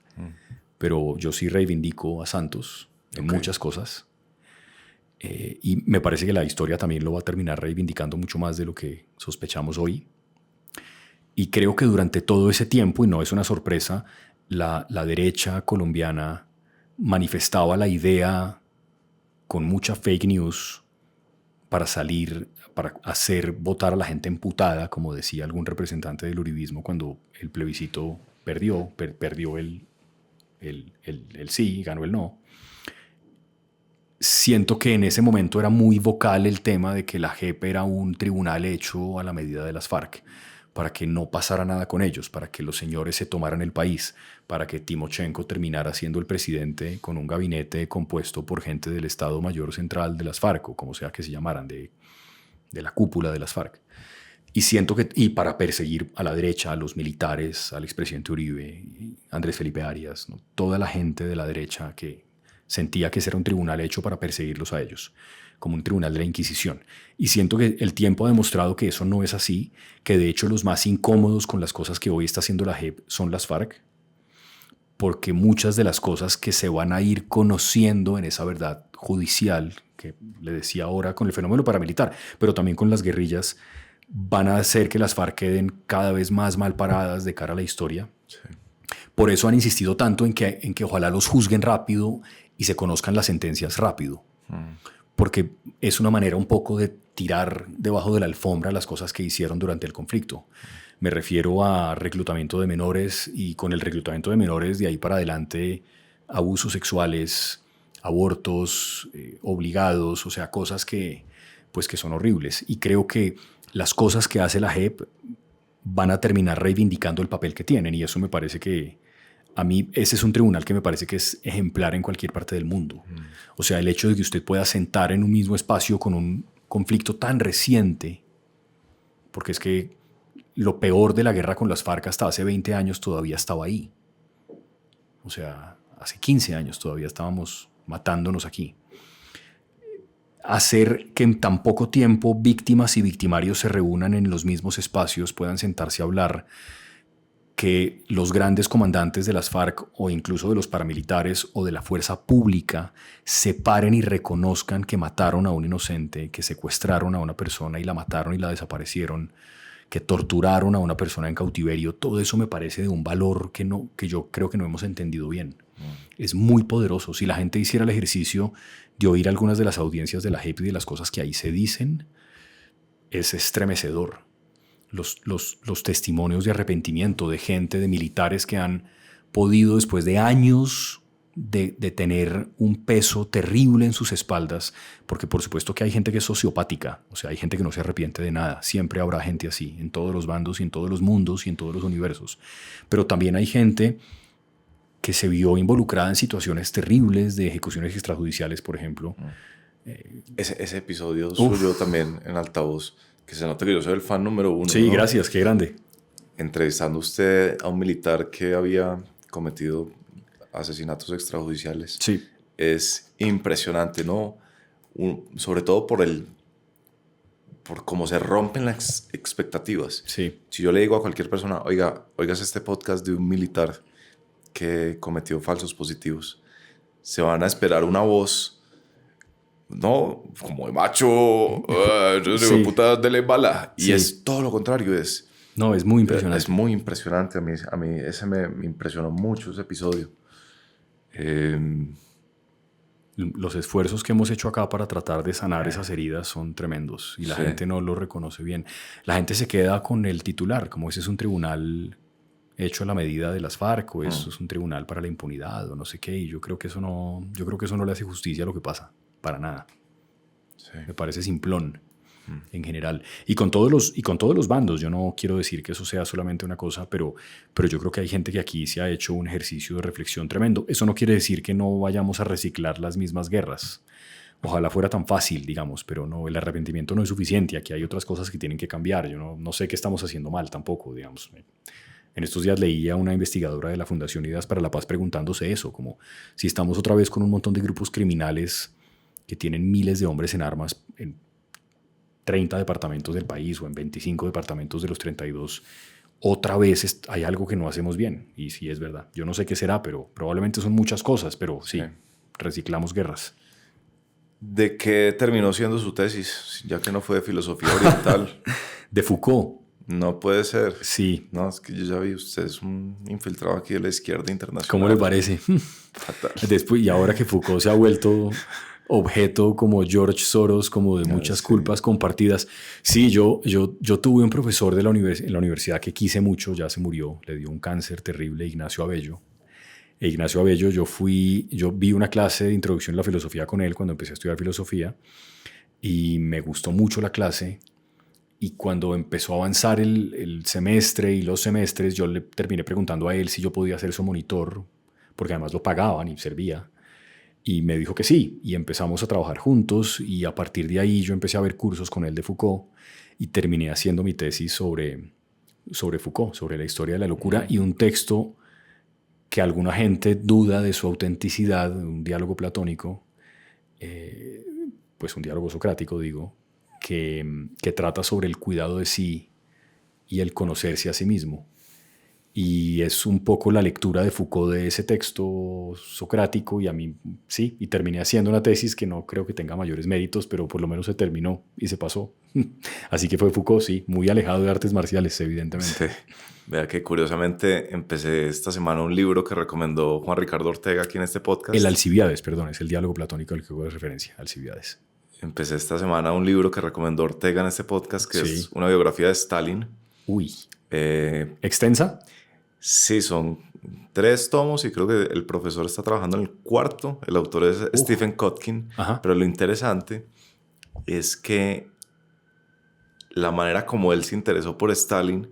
pero yo sí reivindico a Santos en muchas cosas. Y me parece que la historia también lo va a terminar reivindicando mucho más de lo que sospechamos hoy. Y creo que durante todo ese tiempo, y no es una sorpresa, la derecha colombiana manifestaba la idea con mucha fake news para hacer votar a la gente emputada, como decía algún representante del uribismo cuando el plebiscito perdió el sí, ganó el no. Siento que en ese momento era muy vocal el tema de que la JEP era un tribunal hecho a la medida de las FARC, para que no pasara nada con ellos, para que los señores se tomaran el país, para que Timochenko terminara siendo el presidente con un gabinete compuesto por gente del Estado Mayor Central de las FARC, o como sea que se llamaran, de la cúpula de las FARC. Y siento que, y para perseguir a la derecha, a los militares, al expresidente Uribe, Andrés Felipe Arias, ¿no? Toda la gente de la derecha que sentía que ese era un tribunal hecho para perseguirlos a ellos, como un tribunal de la Inquisición. Y siento que el tiempo ha demostrado que eso no es así, que de hecho los más incómodos con las cosas que hoy está haciendo la JEP son las FARC, porque muchas de las cosas que se van a ir conociendo en esa verdad judicial, que le decía ahora con el fenómeno paramilitar, pero también con las guerrillas, van a hacer que las FARC queden cada vez más mal paradas de cara a la historia. Sí. Por eso han insistido tanto en que ojalá los juzguen rápido y se conozcan las sentencias rápido. Porque es una manera un poco de tirar debajo de la alfombra las cosas que hicieron durante el conflicto. Me refiero a reclutamiento de menores, y con el reclutamiento de menores de ahí para adelante abusos sexuales, abortos obligados, o sea, cosas que son horribles. Y creo que las cosas que hace la JEP van a terminar reivindicando el papel que tienen, y eso me parece que a mí ese es un tribunal que me parece que es ejemplar en cualquier parte del mundo. O sea, el hecho de que usted pueda sentar en un mismo espacio con un conflicto tan reciente, porque es que lo peor de la guerra con las FARC hasta hace 20 años todavía estaba ahí. O sea, hace 15 años todavía estábamos matándonos aquí. Hacer que en tan poco tiempo víctimas y victimarios se reúnan en los mismos espacios, puedan sentarse a hablar, que los grandes comandantes de las FARC o incluso de los paramilitares o de la fuerza pública se paren y reconozcan que mataron a un inocente, que secuestraron a una persona y la mataron y la desaparecieron, que torturaron a una persona en cautiverio. Todo eso me parece de un valor que yo creo que no hemos entendido bien. Es muy poderoso. Si la gente hiciera el ejercicio de oír algunas de las audiencias de la JEP y de las cosas que ahí se dicen, es estremecedor. Los testimonios de arrepentimiento de gente, de militares que han podido, después de años de tener un peso terrible en sus espaldas, porque por supuesto que hay gente que es sociopática, o sea, hay gente que no se arrepiente de nada, siempre habrá gente así, en todos los bandos y en todos los mundos y en todos los universos, pero también hay gente que se vio involucrada en situaciones terribles de ejecuciones extrajudiciales, por ejemplo. Ese episodio suyo también en Altavoz Que se note que yo soy el fan número 1. Sí, ¿no? gracias, qué grande. Entrevistando usted a un militar que había cometido asesinatos extrajudiciales. Sí. Es impresionante, ¿no? Sobre todo por cómo se rompen las expectativas. Sí. Si yo le digo a cualquier persona, oigas este podcast de un militar que cometió falsos positivos, se van a esperar una voz, no, como de macho, yo digo, Sí. puta, dele bala. Y Sí. es todo lo contrario, No, es muy impresionante. es muy impresionante. A mí ese me impresionó mucho, ese episodio. Los esfuerzos que hemos hecho acá para tratar de sanar esas heridas son tremendos y la Sí. gente no lo reconoce bien. La gente se queda con el titular, como ese es un tribunal hecho a la medida de las FARC o eso es un tribunal para la impunidad o no sé qué, y yo creo que eso no le hace justicia a lo que pasa, para nada. Sí. Me parece simplón en general. Y con todos los bandos, yo no quiero decir que eso sea solamente una cosa, pero yo creo que hay gente que aquí se ha hecho un ejercicio de reflexión tremendo. Eso no quiere decir que no vayamos a reciclar las mismas guerras. Ojalá fuera tan fácil, digamos, pero no, el arrepentimiento no es suficiente. Aquí hay otras cosas que tienen que cambiar. Yo no sé qué estamos haciendo mal tampoco, digamos. En estos días leí a una investigadora de la Fundación Ideas para la Paz preguntándose eso, como si estamos otra vez con un montón de grupos criminales que tienen miles de hombres en armas en 30 departamentos del país o en 25 departamentos de los 32, otra vez hay algo que no hacemos bien. Y sí, es verdad. Yo no sé qué será, pero probablemente son muchas cosas, pero sí, reciclamos guerras. ¿De qué terminó siendo su tesis? Ya que no fue de filosofía oriental. De Foucault. No puede ser. Sí. No, es que yo ya vi, usted es un infiltrado aquí de la izquierda internacional. ¿Cómo le parece? Fatal. Después, y ahora que Foucault se ha vuelto objeto como George Soros, como de muchas culpas compartidas. Sí, yo tuve un profesor en la universidad que quise mucho, ya se murió, le dio un cáncer terrible, Ignacio Abello. Ignacio Abello, yo vi una clase de introducción a la filosofía con él cuando empecé a estudiar filosofía y me gustó mucho la clase. Y cuando empezó a avanzar el semestre y los semestres, yo le terminé preguntando a él si yo podía ser su monitor, porque además lo pagaban y servía. Y me dijo que sí, y empezamos a trabajar juntos, y a partir de ahí yo empecé a ver cursos con él de Foucault, y terminé haciendo mi tesis sobre Foucault, sobre la historia de la locura, y un texto que alguna gente duda de su autenticidad, un diálogo platónico, pues un diálogo socrático, digo, que trata sobre el cuidado de sí y el conocerse a sí mismo. Y es un poco la lectura de Foucault de ese texto socrático y a mí sí, y terminé haciendo una tesis que no creo que tenga mayores méritos, pero por lo menos se terminó y se pasó. Así que fue Foucault, sí, muy alejado de artes marciales, evidentemente. Sí. Vea que curiosamente empecé esta semana un libro que recomendó Juan Ricardo Ortega aquí en este podcast. El Alcibiades, perdón, es el diálogo platónico al que hago referencia, Alcibiades. Empecé esta semana un libro que recomendó Ortega en este podcast, que Sí. es una biografía de Stalin. Uy. ¿Extensa? Sí, son 3 tomos y creo que el profesor está trabajando en el 4º. El autor es Stephen Kotkin. Ajá. Pero lo interesante es que la manera como él se interesó por Stalin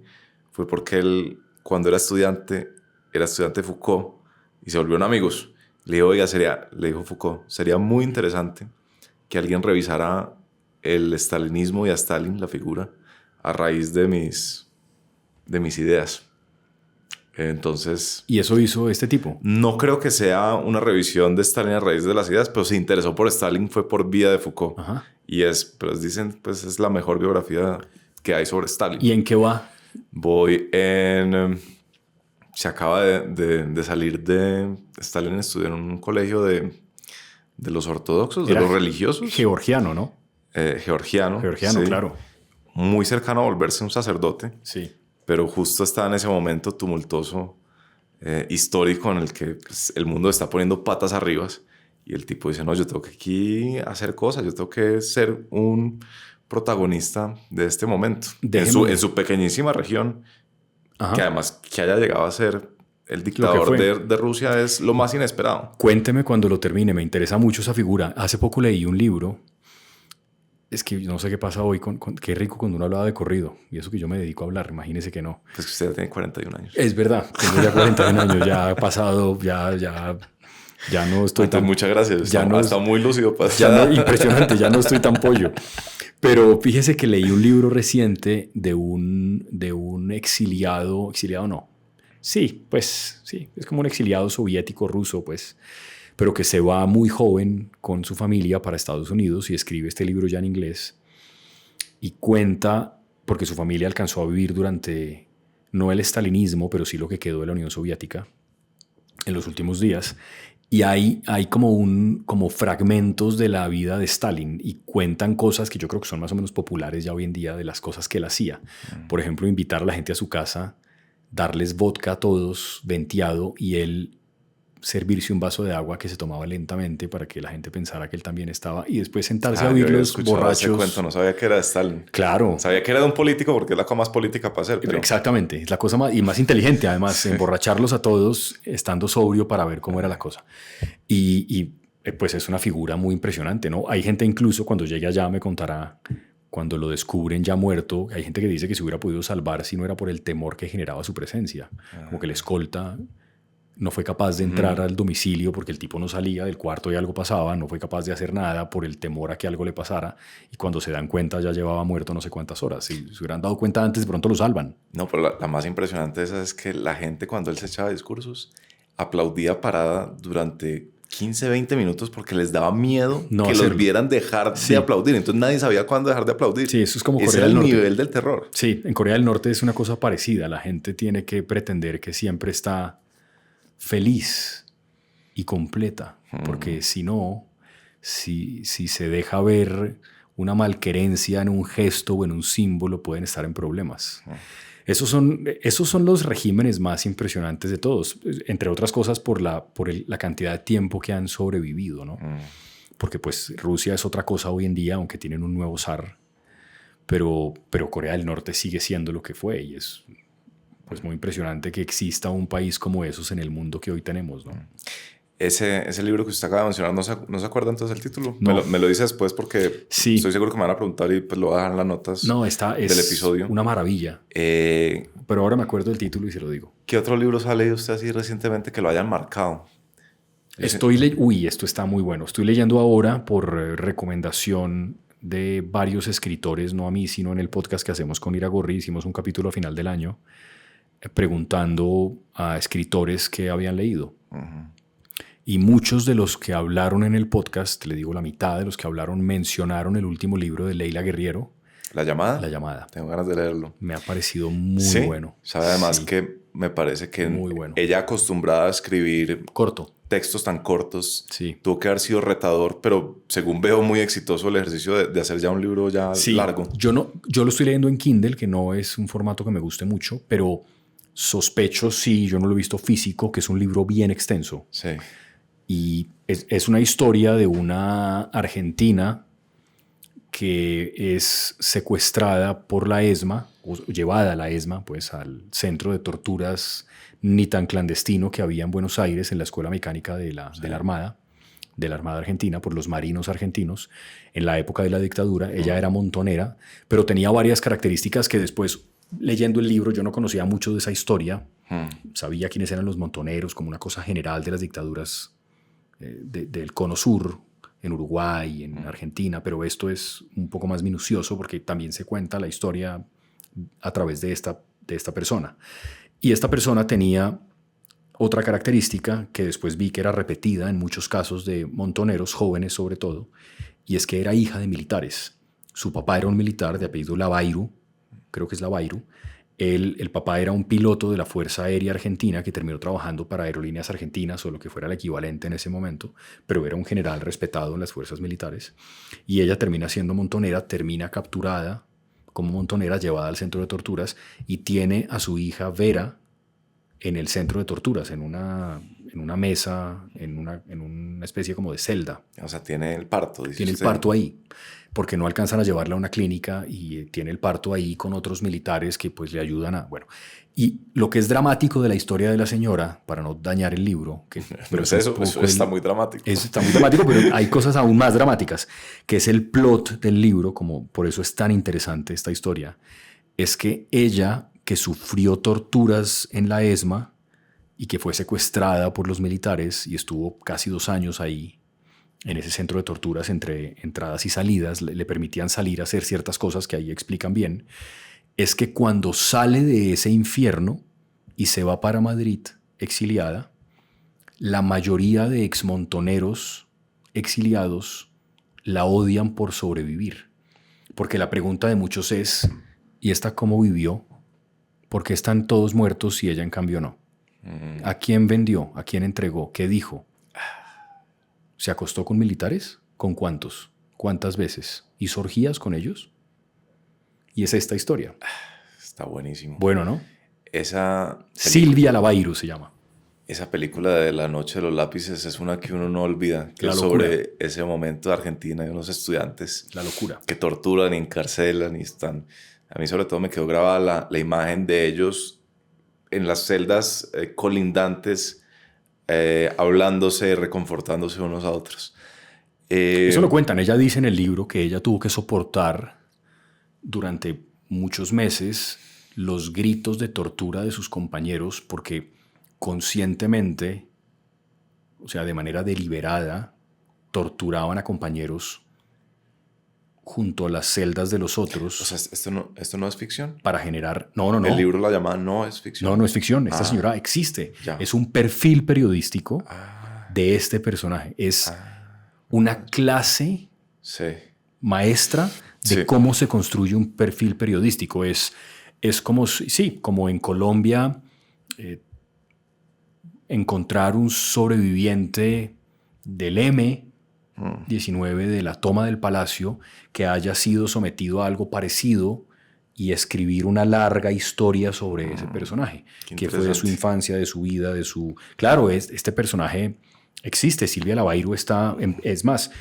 fue porque él, cuando era estudiante de Foucault y se volvieron amigos. Le dijo, oiga, le dijo Foucault, sería muy interesante que alguien revisara el stalinismo y a Stalin, la figura, a raíz de mis ideas. Entonces... ¿Y eso hizo este tipo? No creo que sea una revisión de Stalin a raíz de las ideas, pero se interesó por Stalin fue por vía de Foucault. Ajá. Pero dicen, pues es la mejor biografía que hay sobre Stalin. ¿Y en qué va? Voy en... se acaba de salir de... Stalin estudió en un colegio de los ortodoxos, de los religiosos. Georgiano, ¿no? Georgiano. Georgiano, sí. claro. Muy cercano a volverse un sacerdote. Sí. Pero justo está en ese momento tumultuoso, histórico, en el que pues, el mundo está poniendo patas arriba. Y el tipo dice, no, yo tengo que aquí hacer cosas, yo tengo que ser un protagonista de este momento. En su pequeñísima región, Ajá. que además que haya llegado a ser el dictador de Rusia es lo más inesperado. Cuénteme cuando lo termine, me interesa mucho esa figura. Hace poco leí un libro, es que no sé qué pasa hoy, qué rico cuando uno hablaba de corrido, y eso que yo me dedico a hablar, imagínese que no. Pues que usted ya tiene 41 años. Es verdad, tengo ya 41 años, ya ha pasado, ya no estoy Entonces, muchas gracias, está muy lúcido para ya no, impresionante, ya no estoy tan pollo. Pero fíjese que leí un libro reciente de un exiliado no. Sí, pues sí, es como un exiliado soviético ruso, pues, pero que se va muy joven con su familia para Estados Unidos y escribe este libro ya en inglés y cuenta, porque su familia alcanzó a vivir durante, no el estalinismo, pero sí lo que quedó de la Unión Soviética en los últimos días. Y hay como fragmentos de la vida de Stalin y cuentan cosas que yo creo que son más o menos populares ya hoy en día de las cosas que él hacía. Por ejemplo, invitar a la gente a su casa, darles vodka a todos, venteado, y él servirse un vaso de agua que se tomaba lentamente para que la gente pensara que él también estaba, y después sentarse a oírlos borrachos. Ese cuento, no sabía que era de Stalin. Claro. Sabía que era de un político porque es la cosa más política para hacer. Pero... Exactamente, es la cosa más inteligente, además, sí. Emborracharlos a todos estando sobrio para ver cómo era la cosa. Y pues es una figura muy impresionante, ¿no? Hay gente incluso cuando llegue allá me contará, cuando lo descubren ya muerto, hay gente que dice que se hubiera podido salvar si no era por el temor que generaba su presencia. Como que la escolta no fue capaz de entrar al domicilio porque el tipo no salía del cuarto y algo pasaba, no fue capaz de hacer nada por el temor a que algo le pasara, y cuando se dan cuenta ya llevaba muerto no sé cuántas horas. Si se hubieran dado cuenta antes, de pronto lo salvan. No, pero la más impresionante de esa es que la gente, cuando él se echaba discursos, aplaudía parada durante 15, 20 minutos porque les daba miedo que los vieran dejar de aplaudir. Entonces nadie sabía cuándo dejar de aplaudir. Sí, eso es como Corea del Norte. Ese era el nivel del terror. Sí, en Corea del Norte es una cosa parecida. La gente tiene que pretender que siempre está feliz y completa, porque si no, si se deja ver una malquerencia en un gesto o en un símbolo, pueden estar en problemas. Esos son los regímenes más impresionantes de todos, entre otras cosas por la cantidad de tiempo que han sobrevivido, ¿no? Porque pues Rusia es otra cosa hoy en día, aunque tienen un nuevo zar, pero Corea del Norte sigue siendo lo que fue, y es pues muy impresionante que exista un país como esos en el mundo que hoy tenemos, ¿no? Ese libro que usted acaba de mencionar, ¿no se acuerda entonces el título? No. Me lo dice después porque estoy seguro que me van a preguntar y pues lo voy a dejar en las notas del episodio. Una maravilla. Pero ahora me acuerdo del título y se lo digo. ¿Qué otro libro ha leído usted así recientemente que lo hayan marcado? Esto está muy bueno. Estoy leyendo ahora por recomendación de varios escritores, no a mí, sino en el podcast que hacemos con Iragorri. Hicimos un capítulo a final del año preguntando a escritores que habían leído. Y muchos de los que hablaron en el podcast, le digo la mitad de los que hablaron, mencionaron el último libro de Leila Guerriero. ¿La llamada? La llamada. Tengo ganas de leerlo. Me ha parecido muy bueno. Sabe además que me parece que muy bueno. Ella acostumbrada a escribir textos tan cortos, tuvo que haber sido retador, pero según veo muy exitoso el ejercicio de hacer ya un libro ya largo. Yo lo estoy leyendo en Kindle, que no es un formato que me guste mucho, pero sospecho, yo no lo he visto físico, que es un libro bien extenso. Sí. Y es una historia de una argentina que es secuestrada por la ESMA, o llevada a la ESMA, pues al centro de torturas ni tan clandestino que había en Buenos Aires, en la Escuela Mecánica de la Armada Argentina, por los marinos argentinos, en la época de la dictadura. Ella era montonera, pero tenía varias características que después, leyendo el libro, yo no conocía mucho de esa historia. Sabía quiénes eran los montoneros, como una cosa general de las dictaduras del Cono Sur, en Uruguay, en Argentina, pero esto es un poco más minucioso porque también se cuenta la historia a través de esta persona. Y esta persona tenía otra característica que después vi que era repetida en muchos casos de montoneros, jóvenes sobre todo, y es que era hija de militares. Su papá era un militar de apellido Lavairu, creo que es Lavairu. El papá era un piloto de la Fuerza Aérea Argentina que terminó trabajando para Aerolíneas Argentinas o lo que fuera el equivalente en ese momento, pero era un general respetado en las fuerzas militares. Y ella termina siendo montonera, termina capturada como montonera, llevada al centro de torturas, y tiene a su hija Vera en el centro de torturas, en una mesa, en una especie como de celda. O sea, tiene el parto. Tiene el parto ahí, porque no alcanzan a llevarla a una clínica y tiene el parto ahí con otros militares que pues le ayudan a... Bueno, y lo que es dramático de la historia de la señora, para no dañar el libro... Pero eso está muy dramático. Eso está muy dramático, pero hay cosas aún más dramáticas, que es el plot del libro, como por eso es tan interesante esta historia, es que ella, que sufrió torturas en la ESMA y que fue secuestrada por los militares y estuvo casi 2 años ahí en ese centro de torturas entre entradas y salidas, le permitían salir a hacer ciertas cosas que ahí explican bien, es que cuando sale de ese infierno y se va para Madrid exiliada, la mayoría de exmontoneros exiliados la odian por sobrevivir. Porque la pregunta de muchos es, ¿y esta cómo vivió? ¿Por qué están todos muertos y ella en cambio no? ¿A quién vendió? ¿A quién entregó? ¿Qué dijo? ¿Se acostó con militares? ¿Con cuántos? ¿Cuántas veces? ¿Hizo orgías con ellos? Y es esta historia. Está buenísimo. Bueno, ¿no? Silvia Lavairo se llama. Esa película de La Noche de los Lápices es una que uno no olvida, que es locura. sobre ese momento de Argentina y unos estudiantes La locura. que torturan y encarcelan y están... A mí sobre todo me quedó grabada la imagen de ellos en las celdas colindantes, hablándose, reconfortándose unos a otros. Eso lo cuentan. Ella dice en el libro que ella tuvo que soportar durante muchos meses los gritos de tortura de sus compañeros porque conscientemente, o sea, de manera deliberada, torturaban a compañeros junto a las celdas de los otros. O sea, ¿esto no es ficción? Para generar... No. El libro la llama No es ficción. No es ficción. Esta señora existe. Ya. Es un perfil periodístico de este personaje. Es una clase maestra de cómo se construye un perfil periodístico. Es como, sí, como en Colombia encontrar un sobreviviente del M-19 de la toma del Palacio que haya sido sometido a algo parecido y escribir una larga historia sobre ese personaje, que fue de su infancia, de su vida, de su... Claro, este personaje existe. Silvia Lavairo está... Es más,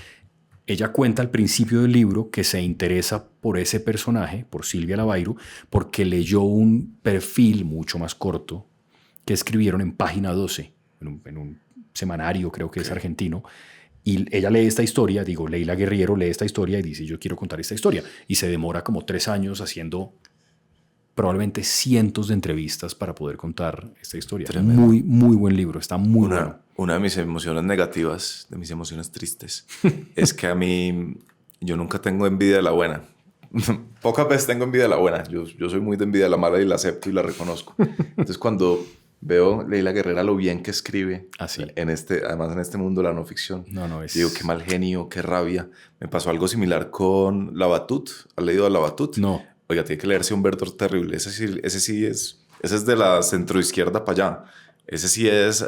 ella cuenta al principio del libro que se interesa por ese personaje, por Silvia Lavairo, porque leyó un perfil mucho más corto que escribieron en Página 12, en un semanario, creo que es argentino, y ella lee esta historia, Leila Guerriero lee esta historia y dice, yo quiero contar esta historia, y se demora como 3 años haciendo probablemente cientos de entrevistas para poder contar esta historia. Tremendo. Muy, muy buen libro, está muy bueno. Una de mis emociones negativas, de mis emociones tristes, es que a mí, yo nunca tengo envidia de la buena. Pocas veces tengo envidia de la buena. Yo soy muy de envidia de la mala y la acepto y la reconozco. Entonces cuando veo Leila Guerrera lo bien que escribe, además en este mundo de la no ficción, digo, qué mal genio, qué rabia. Me pasó algo similar con Labatut. ¿Has leído a Labatut? No. Oiga, tiene que leerse Humberto Terrible. Ese es de la centroizquierda para allá. Ese sí es,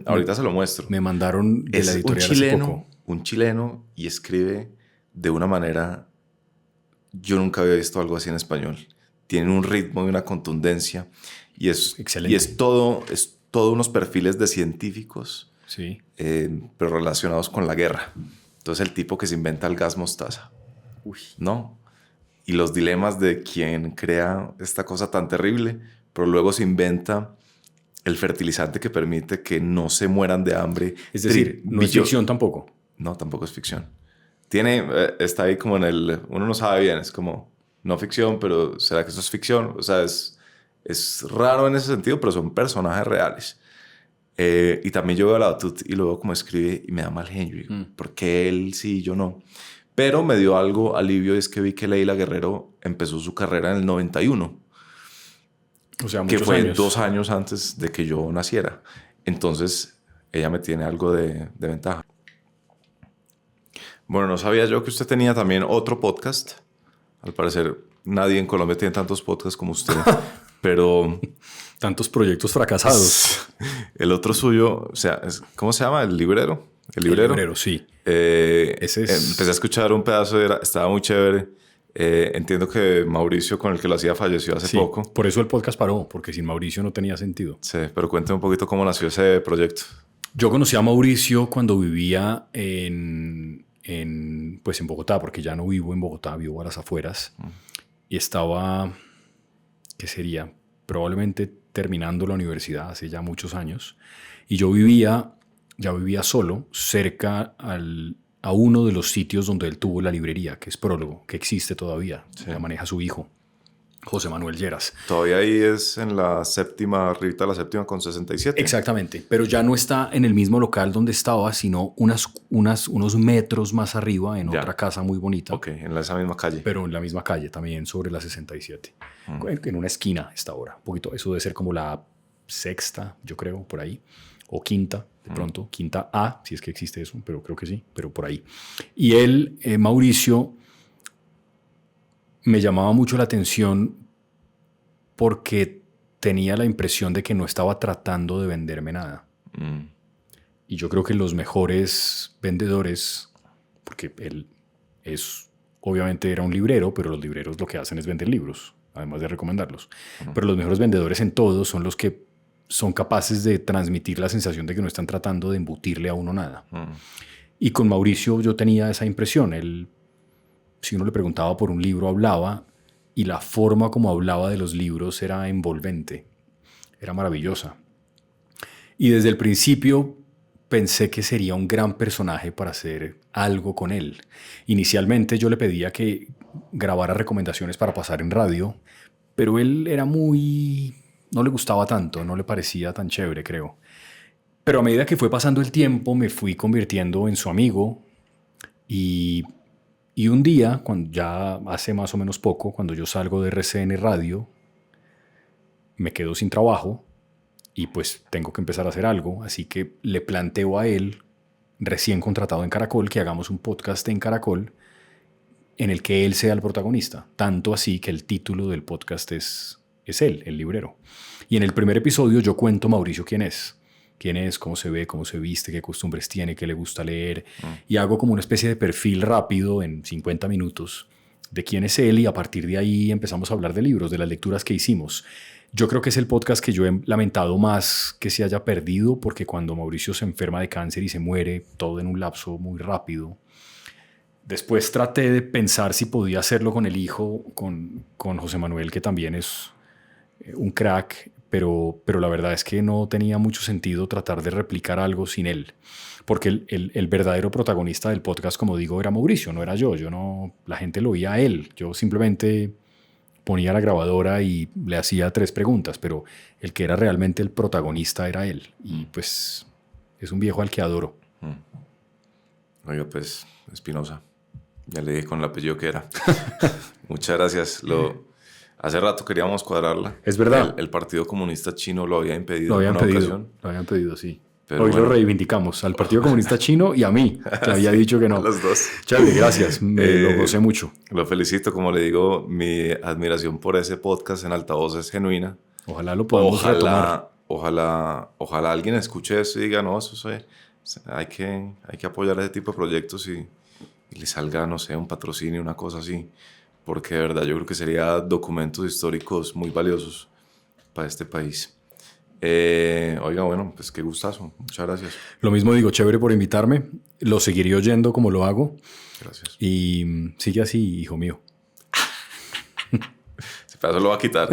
ahorita se lo muestro. Me mandaron de la editorial hace poco. Un chileno, y escribe de una manera, yo nunca había visto algo así en español. Tiene un ritmo y una contundencia. Y es excelente. Y es todo unos perfiles de científicos, sí. Pero relacionados con la guerra. Entonces el tipo que se inventa el gas mostaza. ¿No? Y los dilemas de quien crea esta cosa tan terrible, pero luego se inventa el fertilizante que permite que no se mueran de hambre. Es decir, no es ficción tampoco. No, tampoco es ficción. Está ahí como uno no sabe bien, es como no ficción, pero ¿será que eso es ficción? O sea, es raro en ese sentido, pero son personajes reales. Y también yo veo a Labatut y luego como escribe y me da mal genio. ¿Por qué él sí y yo no? Pero me dio algo alivio, es que vi que Leila Guerrero empezó su carrera en el 91. O sea, que muchos fue años. 2 años antes de que yo naciera. Entonces, ella me tiene algo de ventaja. Bueno, no sabía yo que usted tenía también otro podcast. Al parecer, nadie en Colombia tiene tantos podcasts como usted. Pero... Tantos proyectos fracasados. El otro suyo, o sea, ¿cómo se llama? ¿El librero? El librero, sí. Empecé a escuchar un pedazo, estaba muy chévere. Entiendo que Mauricio, con el que lo hacía, falleció hace poco. Por eso el podcast paró, porque sin Mauricio no tenía sentido. Sí, pero cuénteme un poquito cómo nació ese proyecto. Yo conocí a Mauricio cuando vivía en Bogotá, porque ya no vivo en Bogotá, vivo a las afueras. Y estaba, ¿qué sería? Probablemente terminando la universidad hace ya muchos años. Y yo vivía solo, cerca a uno de los sitios donde él tuvo la librería, que es Prólogo, que existe todavía. La maneja su hijo, José Manuel Lleras. Todavía ahí es en la séptima, arribita de la séptima con 67. Exactamente, pero ya no está en el mismo local donde estaba, sino unos metros más arriba, en otra casa muy bonita. Ok, en esa misma calle. Pero en la misma calle, también sobre la 67. En una esquina está ahora. Un poquito, eso debe ser como la sexta, yo creo, por ahí. O quinta, de pronto. Quinta A, si es que existe eso, pero creo que sí, pero por ahí. Y él, Mauricio, me llamaba mucho la atención porque tenía la impresión de que no estaba tratando de venderme nada. Y yo creo que los mejores vendedores, porque él obviamente era un librero, pero los libreros lo que hacen es vender libros, además de recomendarlos. Pero los mejores vendedores en todo son los que son capaces de transmitir la sensación de que no están tratando de embutirle a uno nada. Y con Mauricio yo tenía esa impresión. Él, si uno le preguntaba por un libro, hablaba, y la forma como hablaba de los libros era envolvente, era maravillosa. Y desde el principio pensé que sería un gran personaje para hacer algo con él. Inicialmente yo le pedía que grabara recomendaciones para pasar en radio, pero él era no le gustaba tanto, no le parecía tan chévere, creo. Pero a medida que fue pasando el tiempo, me fui convirtiendo en su amigo. Y un día, cuando ya hace más o menos poco, cuando yo salgo de RCN Radio, me quedo sin trabajo y pues tengo que empezar a hacer algo. Así que le planteo a él, recién contratado en Caracol, que hagamos un podcast en Caracol en el que él sea el protagonista. Tanto así que el título del podcast es él, el librero. Y en el primer episodio yo cuento Mauricio quién es, cómo se ve, cómo se viste, qué costumbres tiene, qué le gusta leer. Y hago como una especie de perfil rápido en 50 minutos de quién es él, y a partir de ahí empezamos a hablar de libros, de las lecturas que hicimos. Yo creo que es el podcast que yo he lamentado más que se haya perdido, porque cuando Mauricio se enferma de cáncer y se muere, todo en un lapso muy rápido. Después traté de pensar si podía hacerlo con el hijo, con José Manuel, que también es un crack, pero la verdad es que no tenía mucho sentido tratar de replicar algo sin él, porque el verdadero protagonista del podcast, como digo, era Mauricio, no era yo. La gente lo oía a él, yo simplemente ponía la grabadora y le hacía 3 preguntas, pero el que era realmente el protagonista era él, y pues es un viejo al que adoro. Oiga, pues, Espinosa, ya le dije con el apellido que era. Muchas gracias. Hace rato queríamos cuadrarla. Es verdad. El Partido Comunista Chino lo había impedido. Lo habían pedido, sí. Pero hoy lo reivindicamos al Partido Comunista Chino y a mí, que había dicho que no. A los dos. Charlie, gracias. Lo gocé mucho. Lo felicito. Como le digo, mi admiración por ese podcast en altavoz es genuina. Ojalá lo podamos retomar. Ojalá alguien escuche eso y diga, no, hay que apoyar ese tipo de proyectos y le salga, no sé, un patrocinio, una cosa así. Porque de verdad yo creo que sería documentos históricos muy valiosos para este país. Oiga, bueno, pues qué gustazo. Muchas gracias. Lo mismo digo, chévere por invitarme. Lo seguiré oyendo como lo hago. Gracias. Y sigue así, hijo mío. Ese pedazo lo va a quitar.